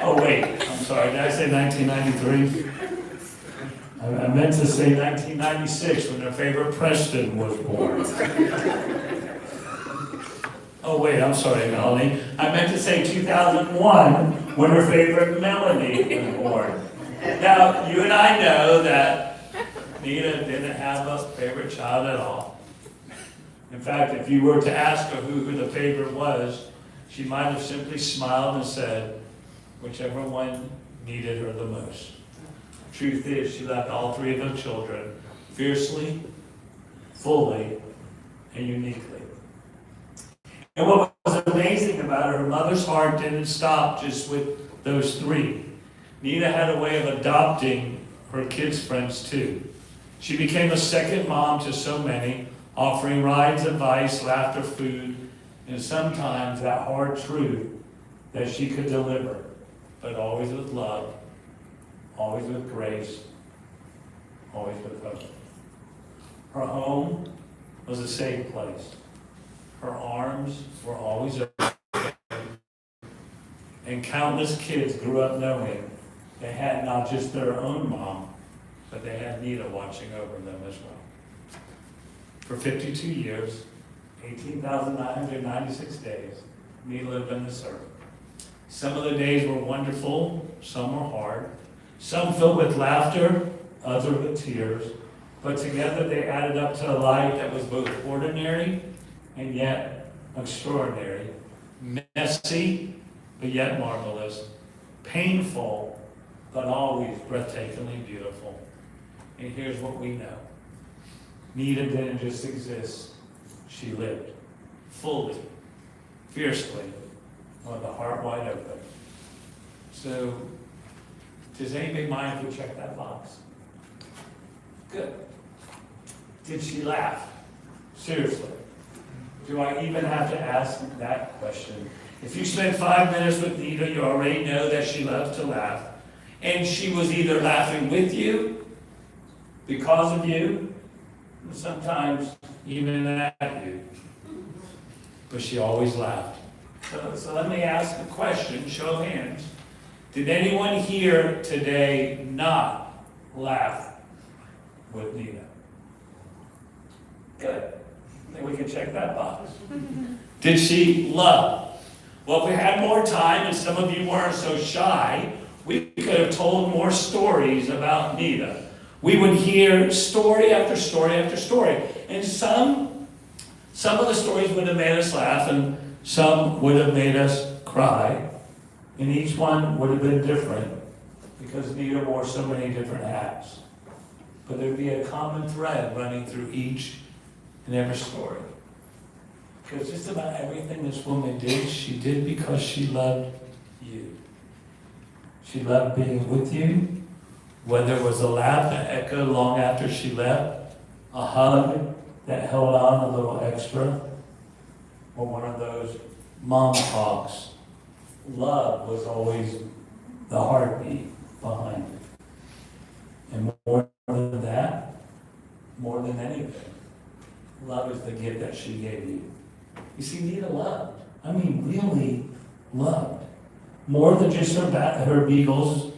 Oh wait, I'm sorry, did I say 1993? I meant to say 1996 when her favorite Preston was born. Oh wait, I'm sorry, Melanie. I meant to say 2001 when her favorite Melanie was born. Now, you and I know that Nita didn't have a favorite child at all. In fact, if you were to ask her who the favorite was, she might have simply smiled and said, whichever one needed her the most. Truth is, she loved all 3 of her children fiercely, fully, and uniquely. And what was amazing about her mother's heart didn't stop just with those 3. Nita had a way of adopting her kids' friends too. She became a second mom to so many, offering rides, advice, laughter, food, and sometimes that hard truth that she could deliver, but always with love, always with grace, always with hope. Her home was a safe place. Her arms were always open. And countless kids grew up knowing they had not just their own mom, but they had Nita watching over them as well. For 52 years, 18,996 days, Nita lived on this earth. Some of the days were wonderful, some were hard, some filled with laughter, others with tears, but together they added up to a life that was both ordinary and yet extraordinary, messy, but yet marvelous, painful, but always breathtakingly beautiful. And here's what we know. Nita didn't just exist, she lived. fully, fiercely, with a heart wide open. So, does anybody mind if we check that box? Good. Did she laugh? Seriously. Do I even have to ask that question? If you spend 5 minutes with Nita, you already know that she loves to laugh. And she was either laughing with you, because of you, and sometimes even at you. But she always laughed. So let me ask a question, show of hands. Did anyone here today not laugh with Nita? Good. Then we can check that box. Did she love? Well, if we had more time and some of you weren't so shy, we could have told more stories about Nita. We would hear story after story after story. And some of the stories would have made us laugh and some would have made us cry. And each one would have been different because Nita wore so many different hats. But there'd be a common thread running through each and every story. Because just about everything this woman did, she did because she loved you. She loved being with you, whether it was a laugh that echoed long after she left, a hug that held on a little extra, or one of those mom talks. Love was always the heartbeat behind it. And more than that, more than anything, love is the gift that she gave you. You see, Nita loved. I mean, really loved. More than just her beagles,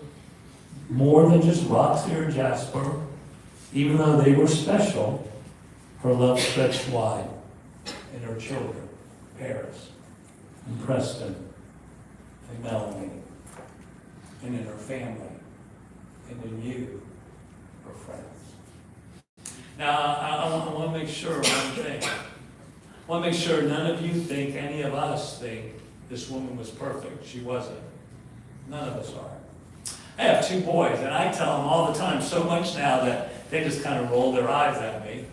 more than just Roxy or Jasper, even though they were special, her love stretched wide in her children, Paris, and Preston, and Melanie, and in her family, and in you, her friends. Now, I want to make sure one thing. I want to make sure none of you think, any of us think, this woman was perfect. She wasn't. None of us are. I have 2 boys, and I tell them all the time, so much now that they just kind of roll their eyes at me.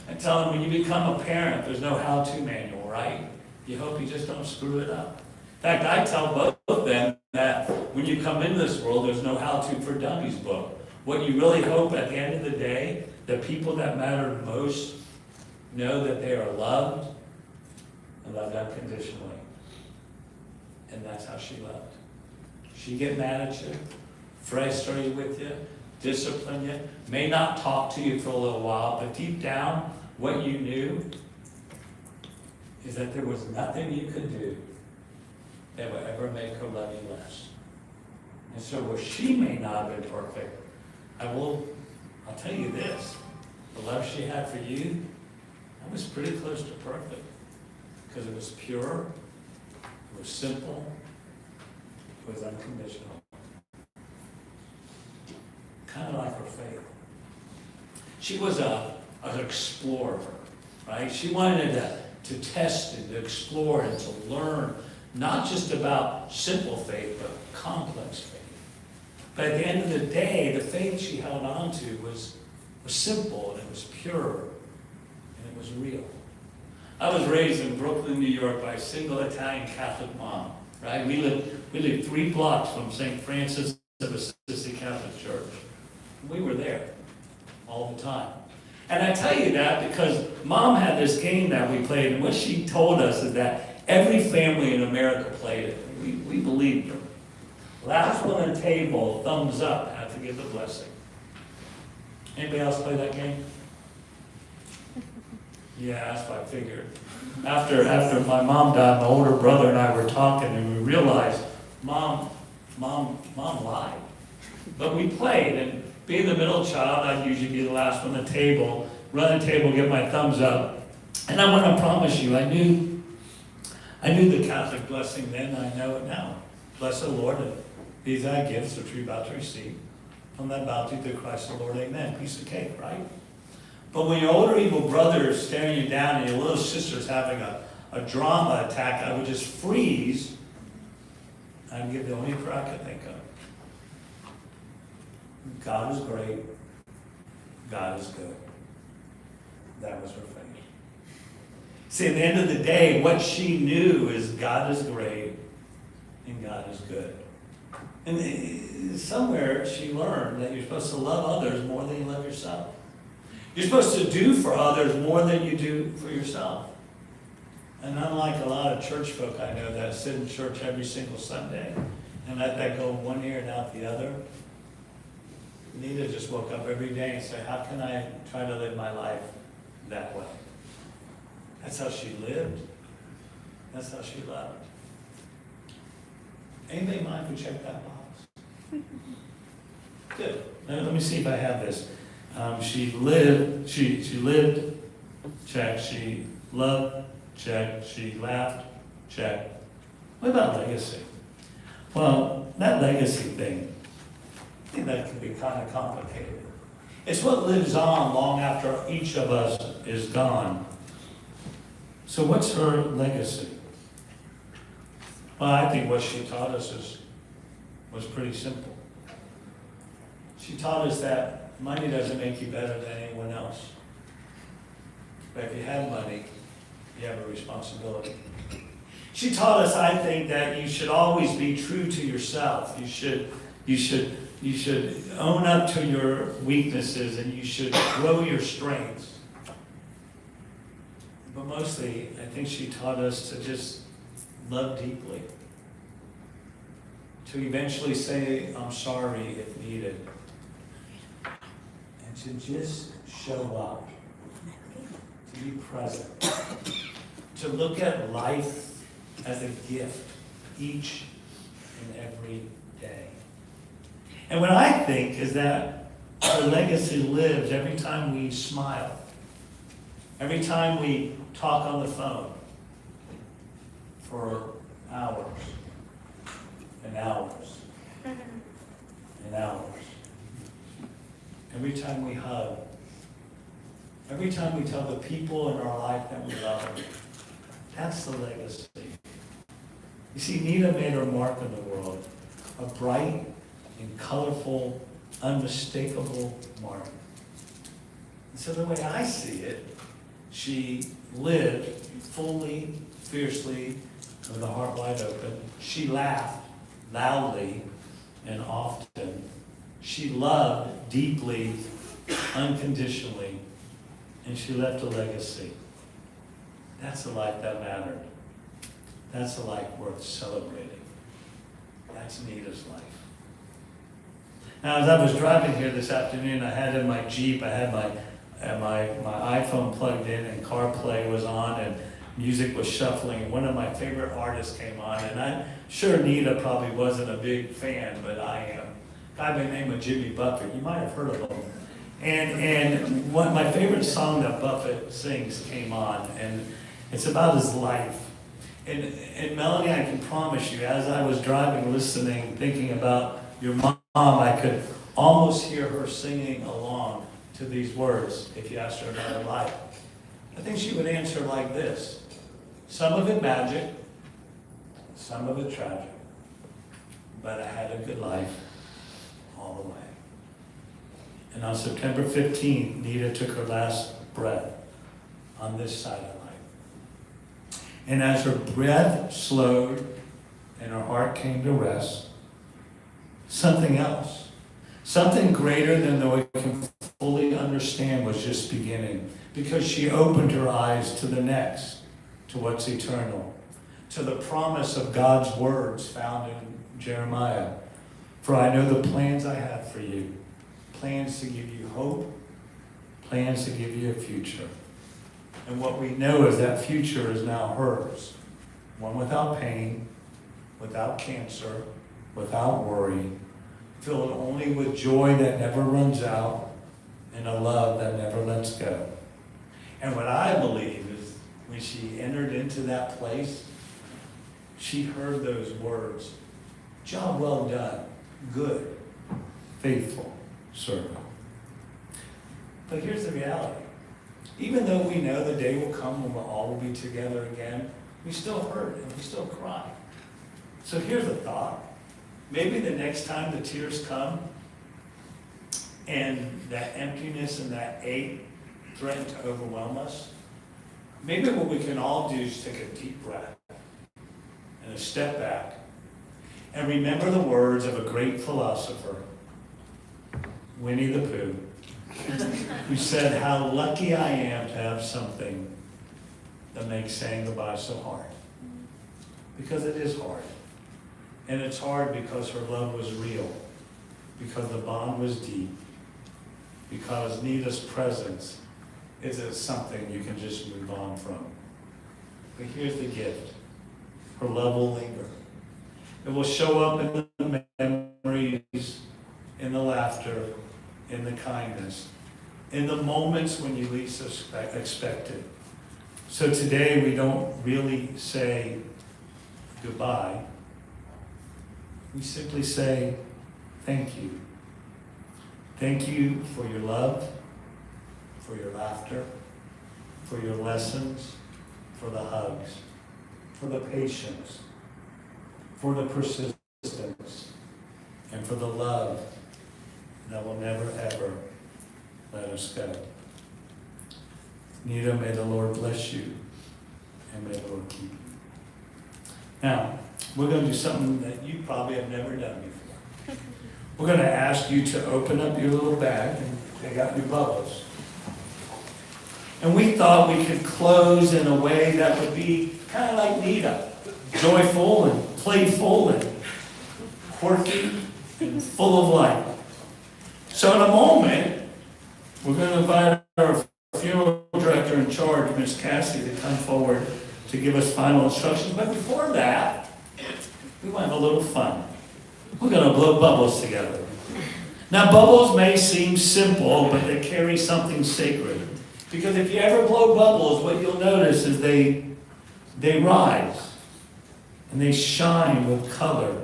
I tell them, when you become a parent, there's no how-to manual, right? You hope you just don't screw it up. In fact, I tell both of them that when you come into this world, there's no how-to for dummies book. What you really hope at the end of the day, the people that matter most know that they are loved and loved unconditionally. And that's how she loved. She'd get mad at you, frustrate with you, discipline you, may not talk to you for a little while, but deep down, what you knew is that there was nothing you could do that would ever make her love you less. And so where she may not have been perfect, I'll tell you this, the love she had for you, that was pretty close to perfect. Because it was pure, it was simple, it was unconditional. Kind of like her faith. She was an explorer, right? She wanted to test and to explore and to learn, not just about simple faith, but complex faith. But at the end of the day, the faith she held on to was simple, and it was pure, and it was real. I was raised in Brooklyn, New York by a single Italian Catholic mom, right? We lived 3 blocks from St. Francis of Assisi Catholic Church. We were there all the time. And I tell you that because Mom had this game that we played, and what she told us is that every family in America played it. We believed her. Last one on the table, thumbs up, had to give the blessing. Anybody else play that game? Yeah, that's what I figured. After my mom died, my older brother and I were talking, and we realized Mom lied. But we played, and being the middle child, I'd usually be the last one on the table, run the table, get my thumbs up. And I want to promise you, I knew the Catholic blessing then, I know it now. Bless the Lord, and these are gifts which we're about to receive. From that bounty through Christ the Lord, amen. Piece of cake, right? But when your older evil brother is staring you down and your little sister's having a drama attack, I would just freeze and give the only prayer I could think of. God is great. God is good. That was her faith. See, at the end of the day, what she knew is God is great and God is good. And somewhere she learned that you're supposed to love others more than you love yourself. You're supposed to do for others more than you do for yourself. And unlike a lot of church folk I know that sit in church every single Sunday and let that go one ear and out the other, Nita just woke up every day and said, how can I try to live my life that way? That's how she lived. That's how she loved. Anybody mind if we check that box? Good. Now, let me see if I have this. She lived, check. She loved, check. She laughed, check. What about legacy? Well, that legacy thing, I think that can be kind of complicated. It's what lives on long after each of us is gone. So what's her legacy? Well, I think what she taught us was pretty simple. She taught us that money doesn't make you better than anyone else. But if you have money, you have a responsibility. She taught us, I think, that you should always be true to yourself. You should own up to your weaknesses and you should grow your strengths. But mostly, I think she taught us to just love deeply. To eventually say, I'm sorry if needed. And to just show up. To be present. To look at life as a gift each and every day. And what I think is that her legacy lives every time we smile. Every time we talk on the phone for hours and hours and hours. Every time we hug. Every time we tell the people in our life that we love them. That's the legacy. You see, Nita made her mark in the world. A bright and colorful, unmistakable mark. And so the way I see it, she lived fully, fiercely, with a heart wide open. She laughed loudly and often. She loved deeply, unconditionally, and she left a legacy. That's a life that mattered. That's a life worth celebrating. That's Nita's life. Now, as I was driving here this afternoon, I had in my Jeep, I had my iPhone plugged in and CarPlay was on and music was shuffling. And one of my favorite artists came on, and I'm sure Nita probably wasn't a big fan, but I am. A guy by the name of Jimmy Buffett. You might have heard of him. And one my favorite song that Buffett sings came on, and it's about his life. And Melanie, I can promise you, as I was driving, listening, thinking about your mom, I could almost hear her singing along to these words if you asked her about her life. I think she would answer like this. Some of it magic, some of it tragic, but I had a good life all the way. And on September 15th, Nita took her last breath on this side of life. And as her breath slowed and her heart came to rest, something else, something greater than we can fully understand was just beginning, because she opened her eyes to the next, to what's eternal, to the promise of God's words found in Jeremiah. For I know the plans I have for you, plans to give you hope, plans to give you a future. And what we know is that future is now hers, one without pain, without cancer, without worry, filled only with joy that never runs out and a love that never lets go. And what I believe is when she entered into that place, she heard those words, "Job well done, good, faithful servant." But here's the reality. Even though we know the day will come when we'll all be together again, we still hurt and we still cry. So here's a thought. Maybe the next time the tears come and that emptiness and that ache threaten to overwhelm us, maybe what we can all do is take a deep breath and a step back and remember the words of a great philosopher, Winnie the Pooh, who said, "How lucky I am to have something that makes saying goodbye so hard." Because it is hard. And it's hard because her love was real, because the bond was deep, because Nita's presence isn't something you can just move on from. But here's the gift. Her love will linger. It will show up in the memories, in the laughter, in the kindness, in the moments when you least expect it. So today we don't really say goodbye. We simply say thank you. Thank you for your love, for your laughter, for your lessons, for the hugs, for the patience, for the persistence, and for the love that will never, ever let us go. Nita, may the Lord bless you, and may the Lord keep you. Now, we're going to do something that you probably have never done before. We're going to ask you to open up your little bag and take out your bubbles. And we thought we could close in a way that would be kind of like Nita, joyful and playful and quirky and full of life. So in a moment, we're going to invite our funeral director in charge, Miss Cassie, to come forward to give us final instructions. But before that, we want to have a little fun. We're going to blow bubbles together. Now, bubbles may seem simple, but they carry something sacred. Because if you ever blow bubbles, what you'll notice is they rise, and they shine with color,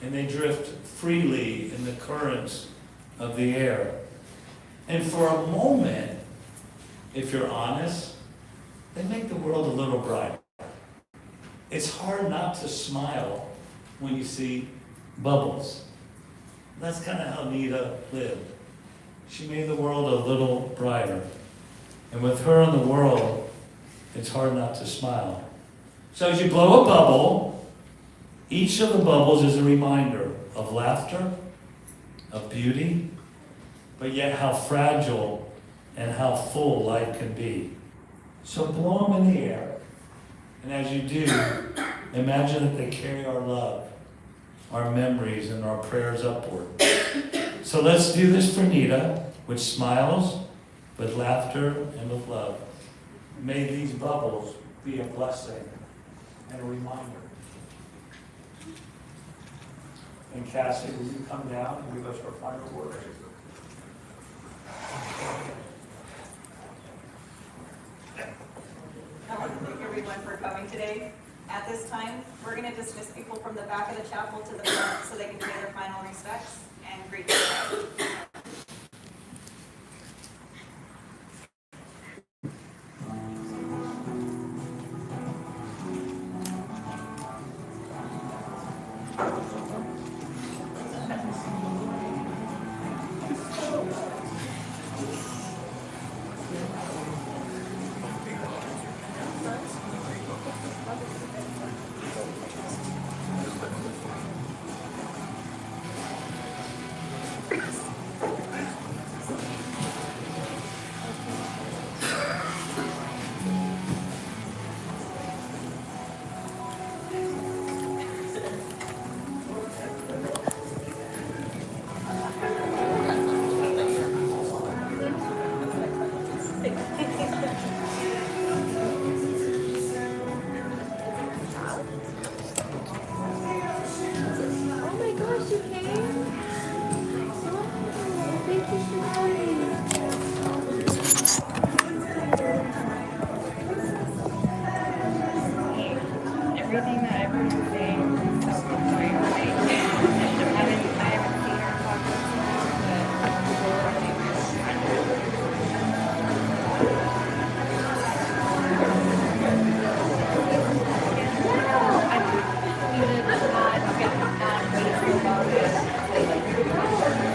and they drift freely in the currents of the air. And for a moment, if you're honest, they make the world a little brighter. It's hard not to smile when you see bubbles. That's kind of how Nita lived. She made the world a little brighter. And with her in the world, it's hard not to smile. So as you blow a bubble, each of the bubbles is a reminder of laughter, of beauty, but yet how fragile and how full life can be. So blow them in the air. And as you do, imagine that they carry our love, our memories, and our prayers upward. So let's do this for Nita, with smiles, with laughter, and with love. May these bubbles be a blessing and a reminder. And Cassie, will you come down and give us our final words? I want to thank everyone for coming today. At this time, we're going to dismiss people from the back of the chapel to the front so they can pay their final respects and greet you. Everything that everyone's saying is so inspiring. I haven't seen her talk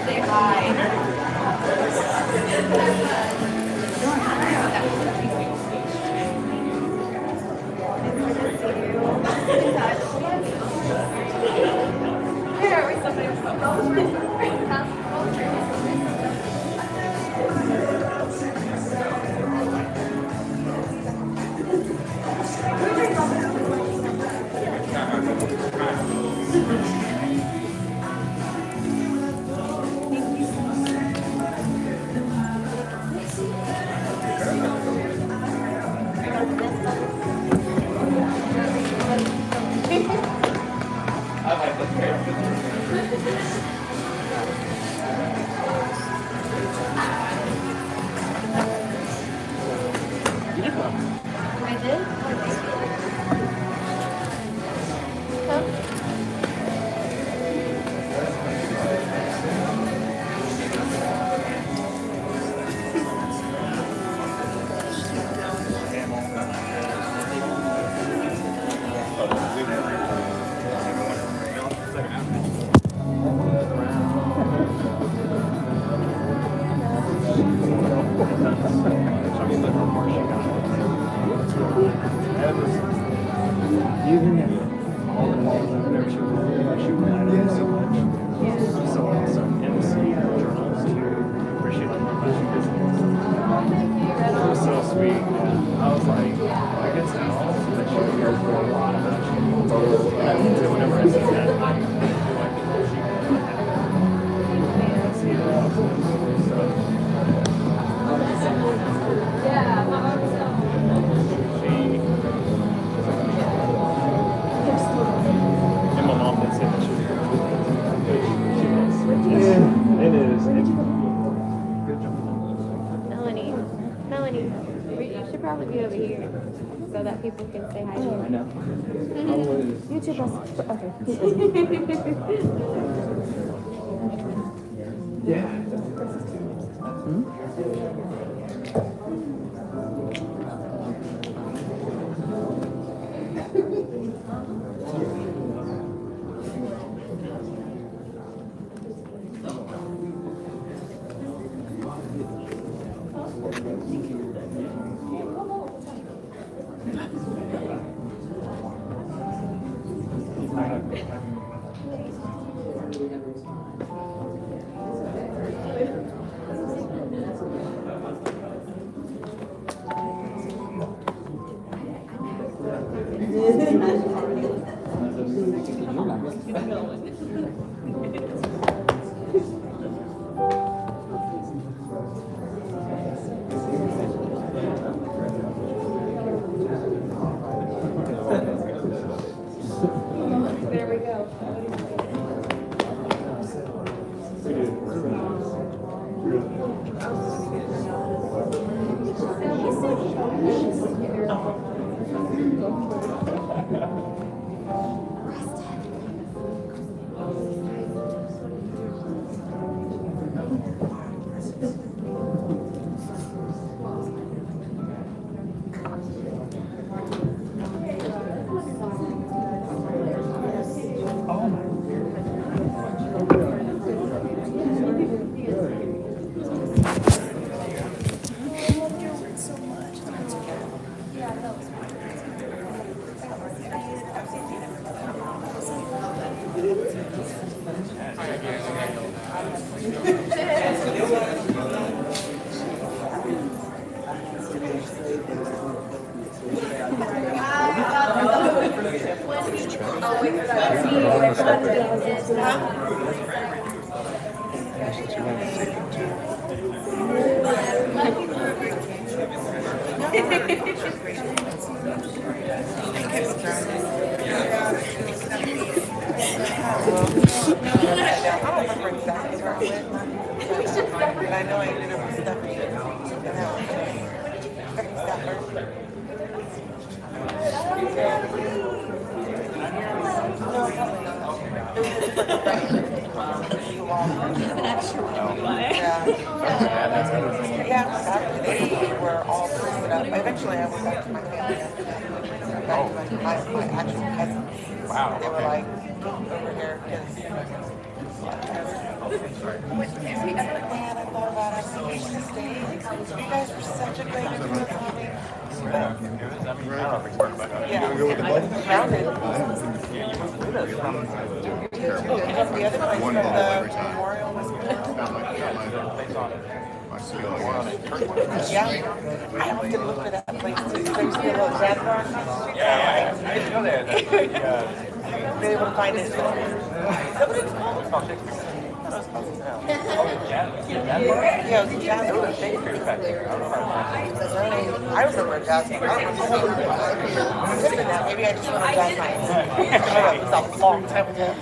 say hi. I did? Melanie, you should probably be over here so that people can say hi to you. I know. YouTube us. Okay. Yeah. There we go. I know I did it with Stephanie. They were all split up. Eventually I went back to my family. Back to my actual cousins. Wow. They were like over here because man, I thought about it. I wish to stay. You guys were such a great group for me. You gonna go with the button? Yeah. Found it. The other place from the memorial was yeah. I often look for that place too. There's still a little jazz bar across the street. Yeah, I didn't know that. Be able to find it. Is that what it's called? Yeah, it was a jazz bar. I remember a jazz bar. I don't remember that. Maybe I just went on jazz night. It was a long time ago.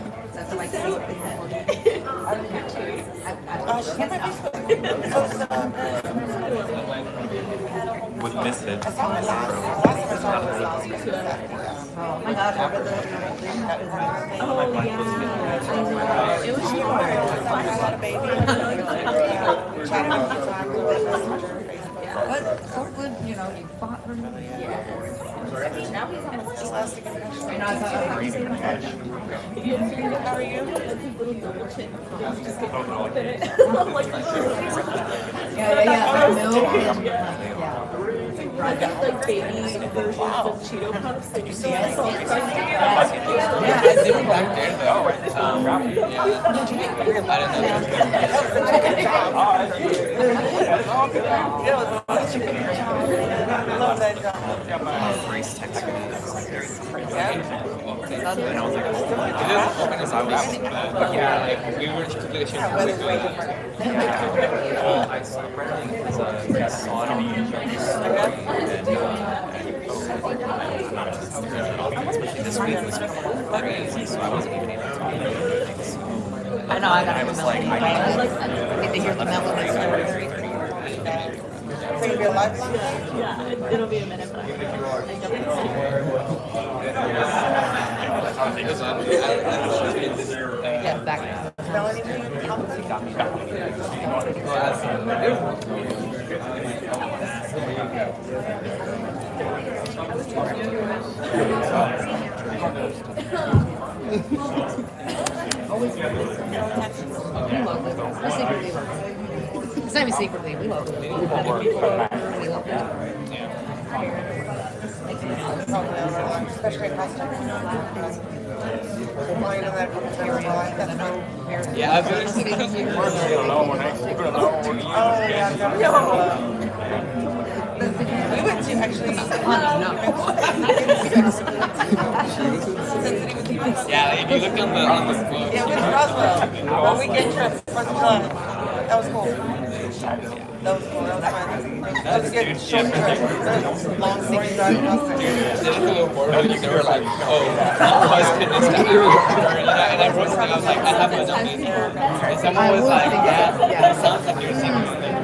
With Misfits. I saw it last time I saw it was last Christmas. Oh my God. Oh, yeah. It was I had a baby. Chatting all the time with Messenger, Facebook. But so good, you know, you fought for me. What's his last name? How are you? I got like baby versions of Cheeto Puffs. Did you see it? Yeah, I did it back there though. I Grace texted me. And I was like, oh, it didn't open as I was. But yeah, like, we were just really I saw it. I saw especially this week was very easy, so I wasn't even able to talk about anything. So I know, I got I was like, I get to hear the melody. It's gonna be a lifelong thing? Yeah, it'll be a minute, but Yeah, back. Melanie, It's not even secretly, we love it. We love it. especially in costume. Well, you know that from the time of my life, that's fun. yeah, I've been Oh, yeah, we went to actually. yeah, if you look on the book. Yeah, we went to Roswell. One weekend trip, 4th of July. That was cool. That was cool. That was fun. That was a good short trip. Long singing drive across there. They were like, oh, and I wrote something, I was like, I have my own name. And someone was like, yeah, it sounds like you're singing with them.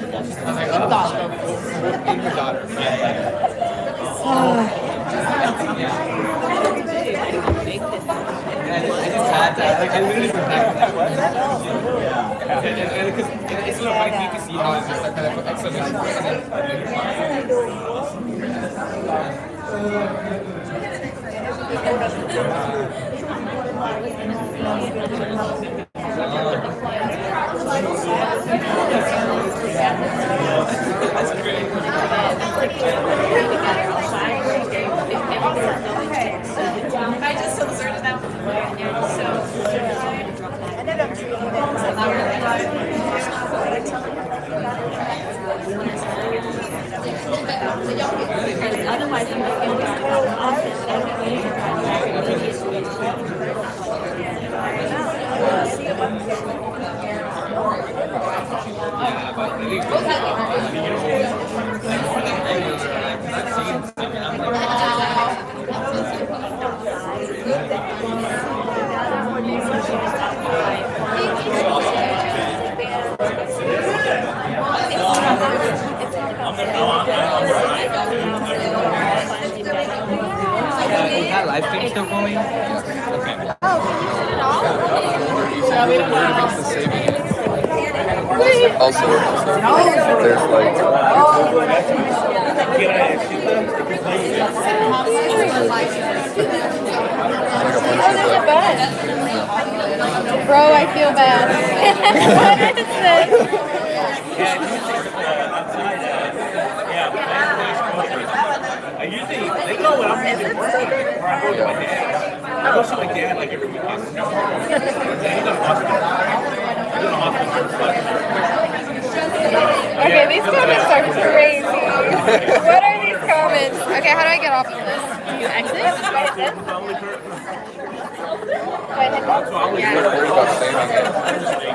I was like, oh, your daughter. And I just had that, like, I literally went back to that question. And because it's so funny for you to see how it's just like kind of exclamation That's great. I just observed that. otherwise I'm not going Is that live stream still going? Okay. Also, there's like. Bro, I feel bad. What is this? I usually, they know when I'm using work, or I go to my dad. I go see my dad like every weekend. Okay, these comments are crazy. What are these comments? Okay, how do I get off of this? Do you exit? Do I hit this? Worried about saving it.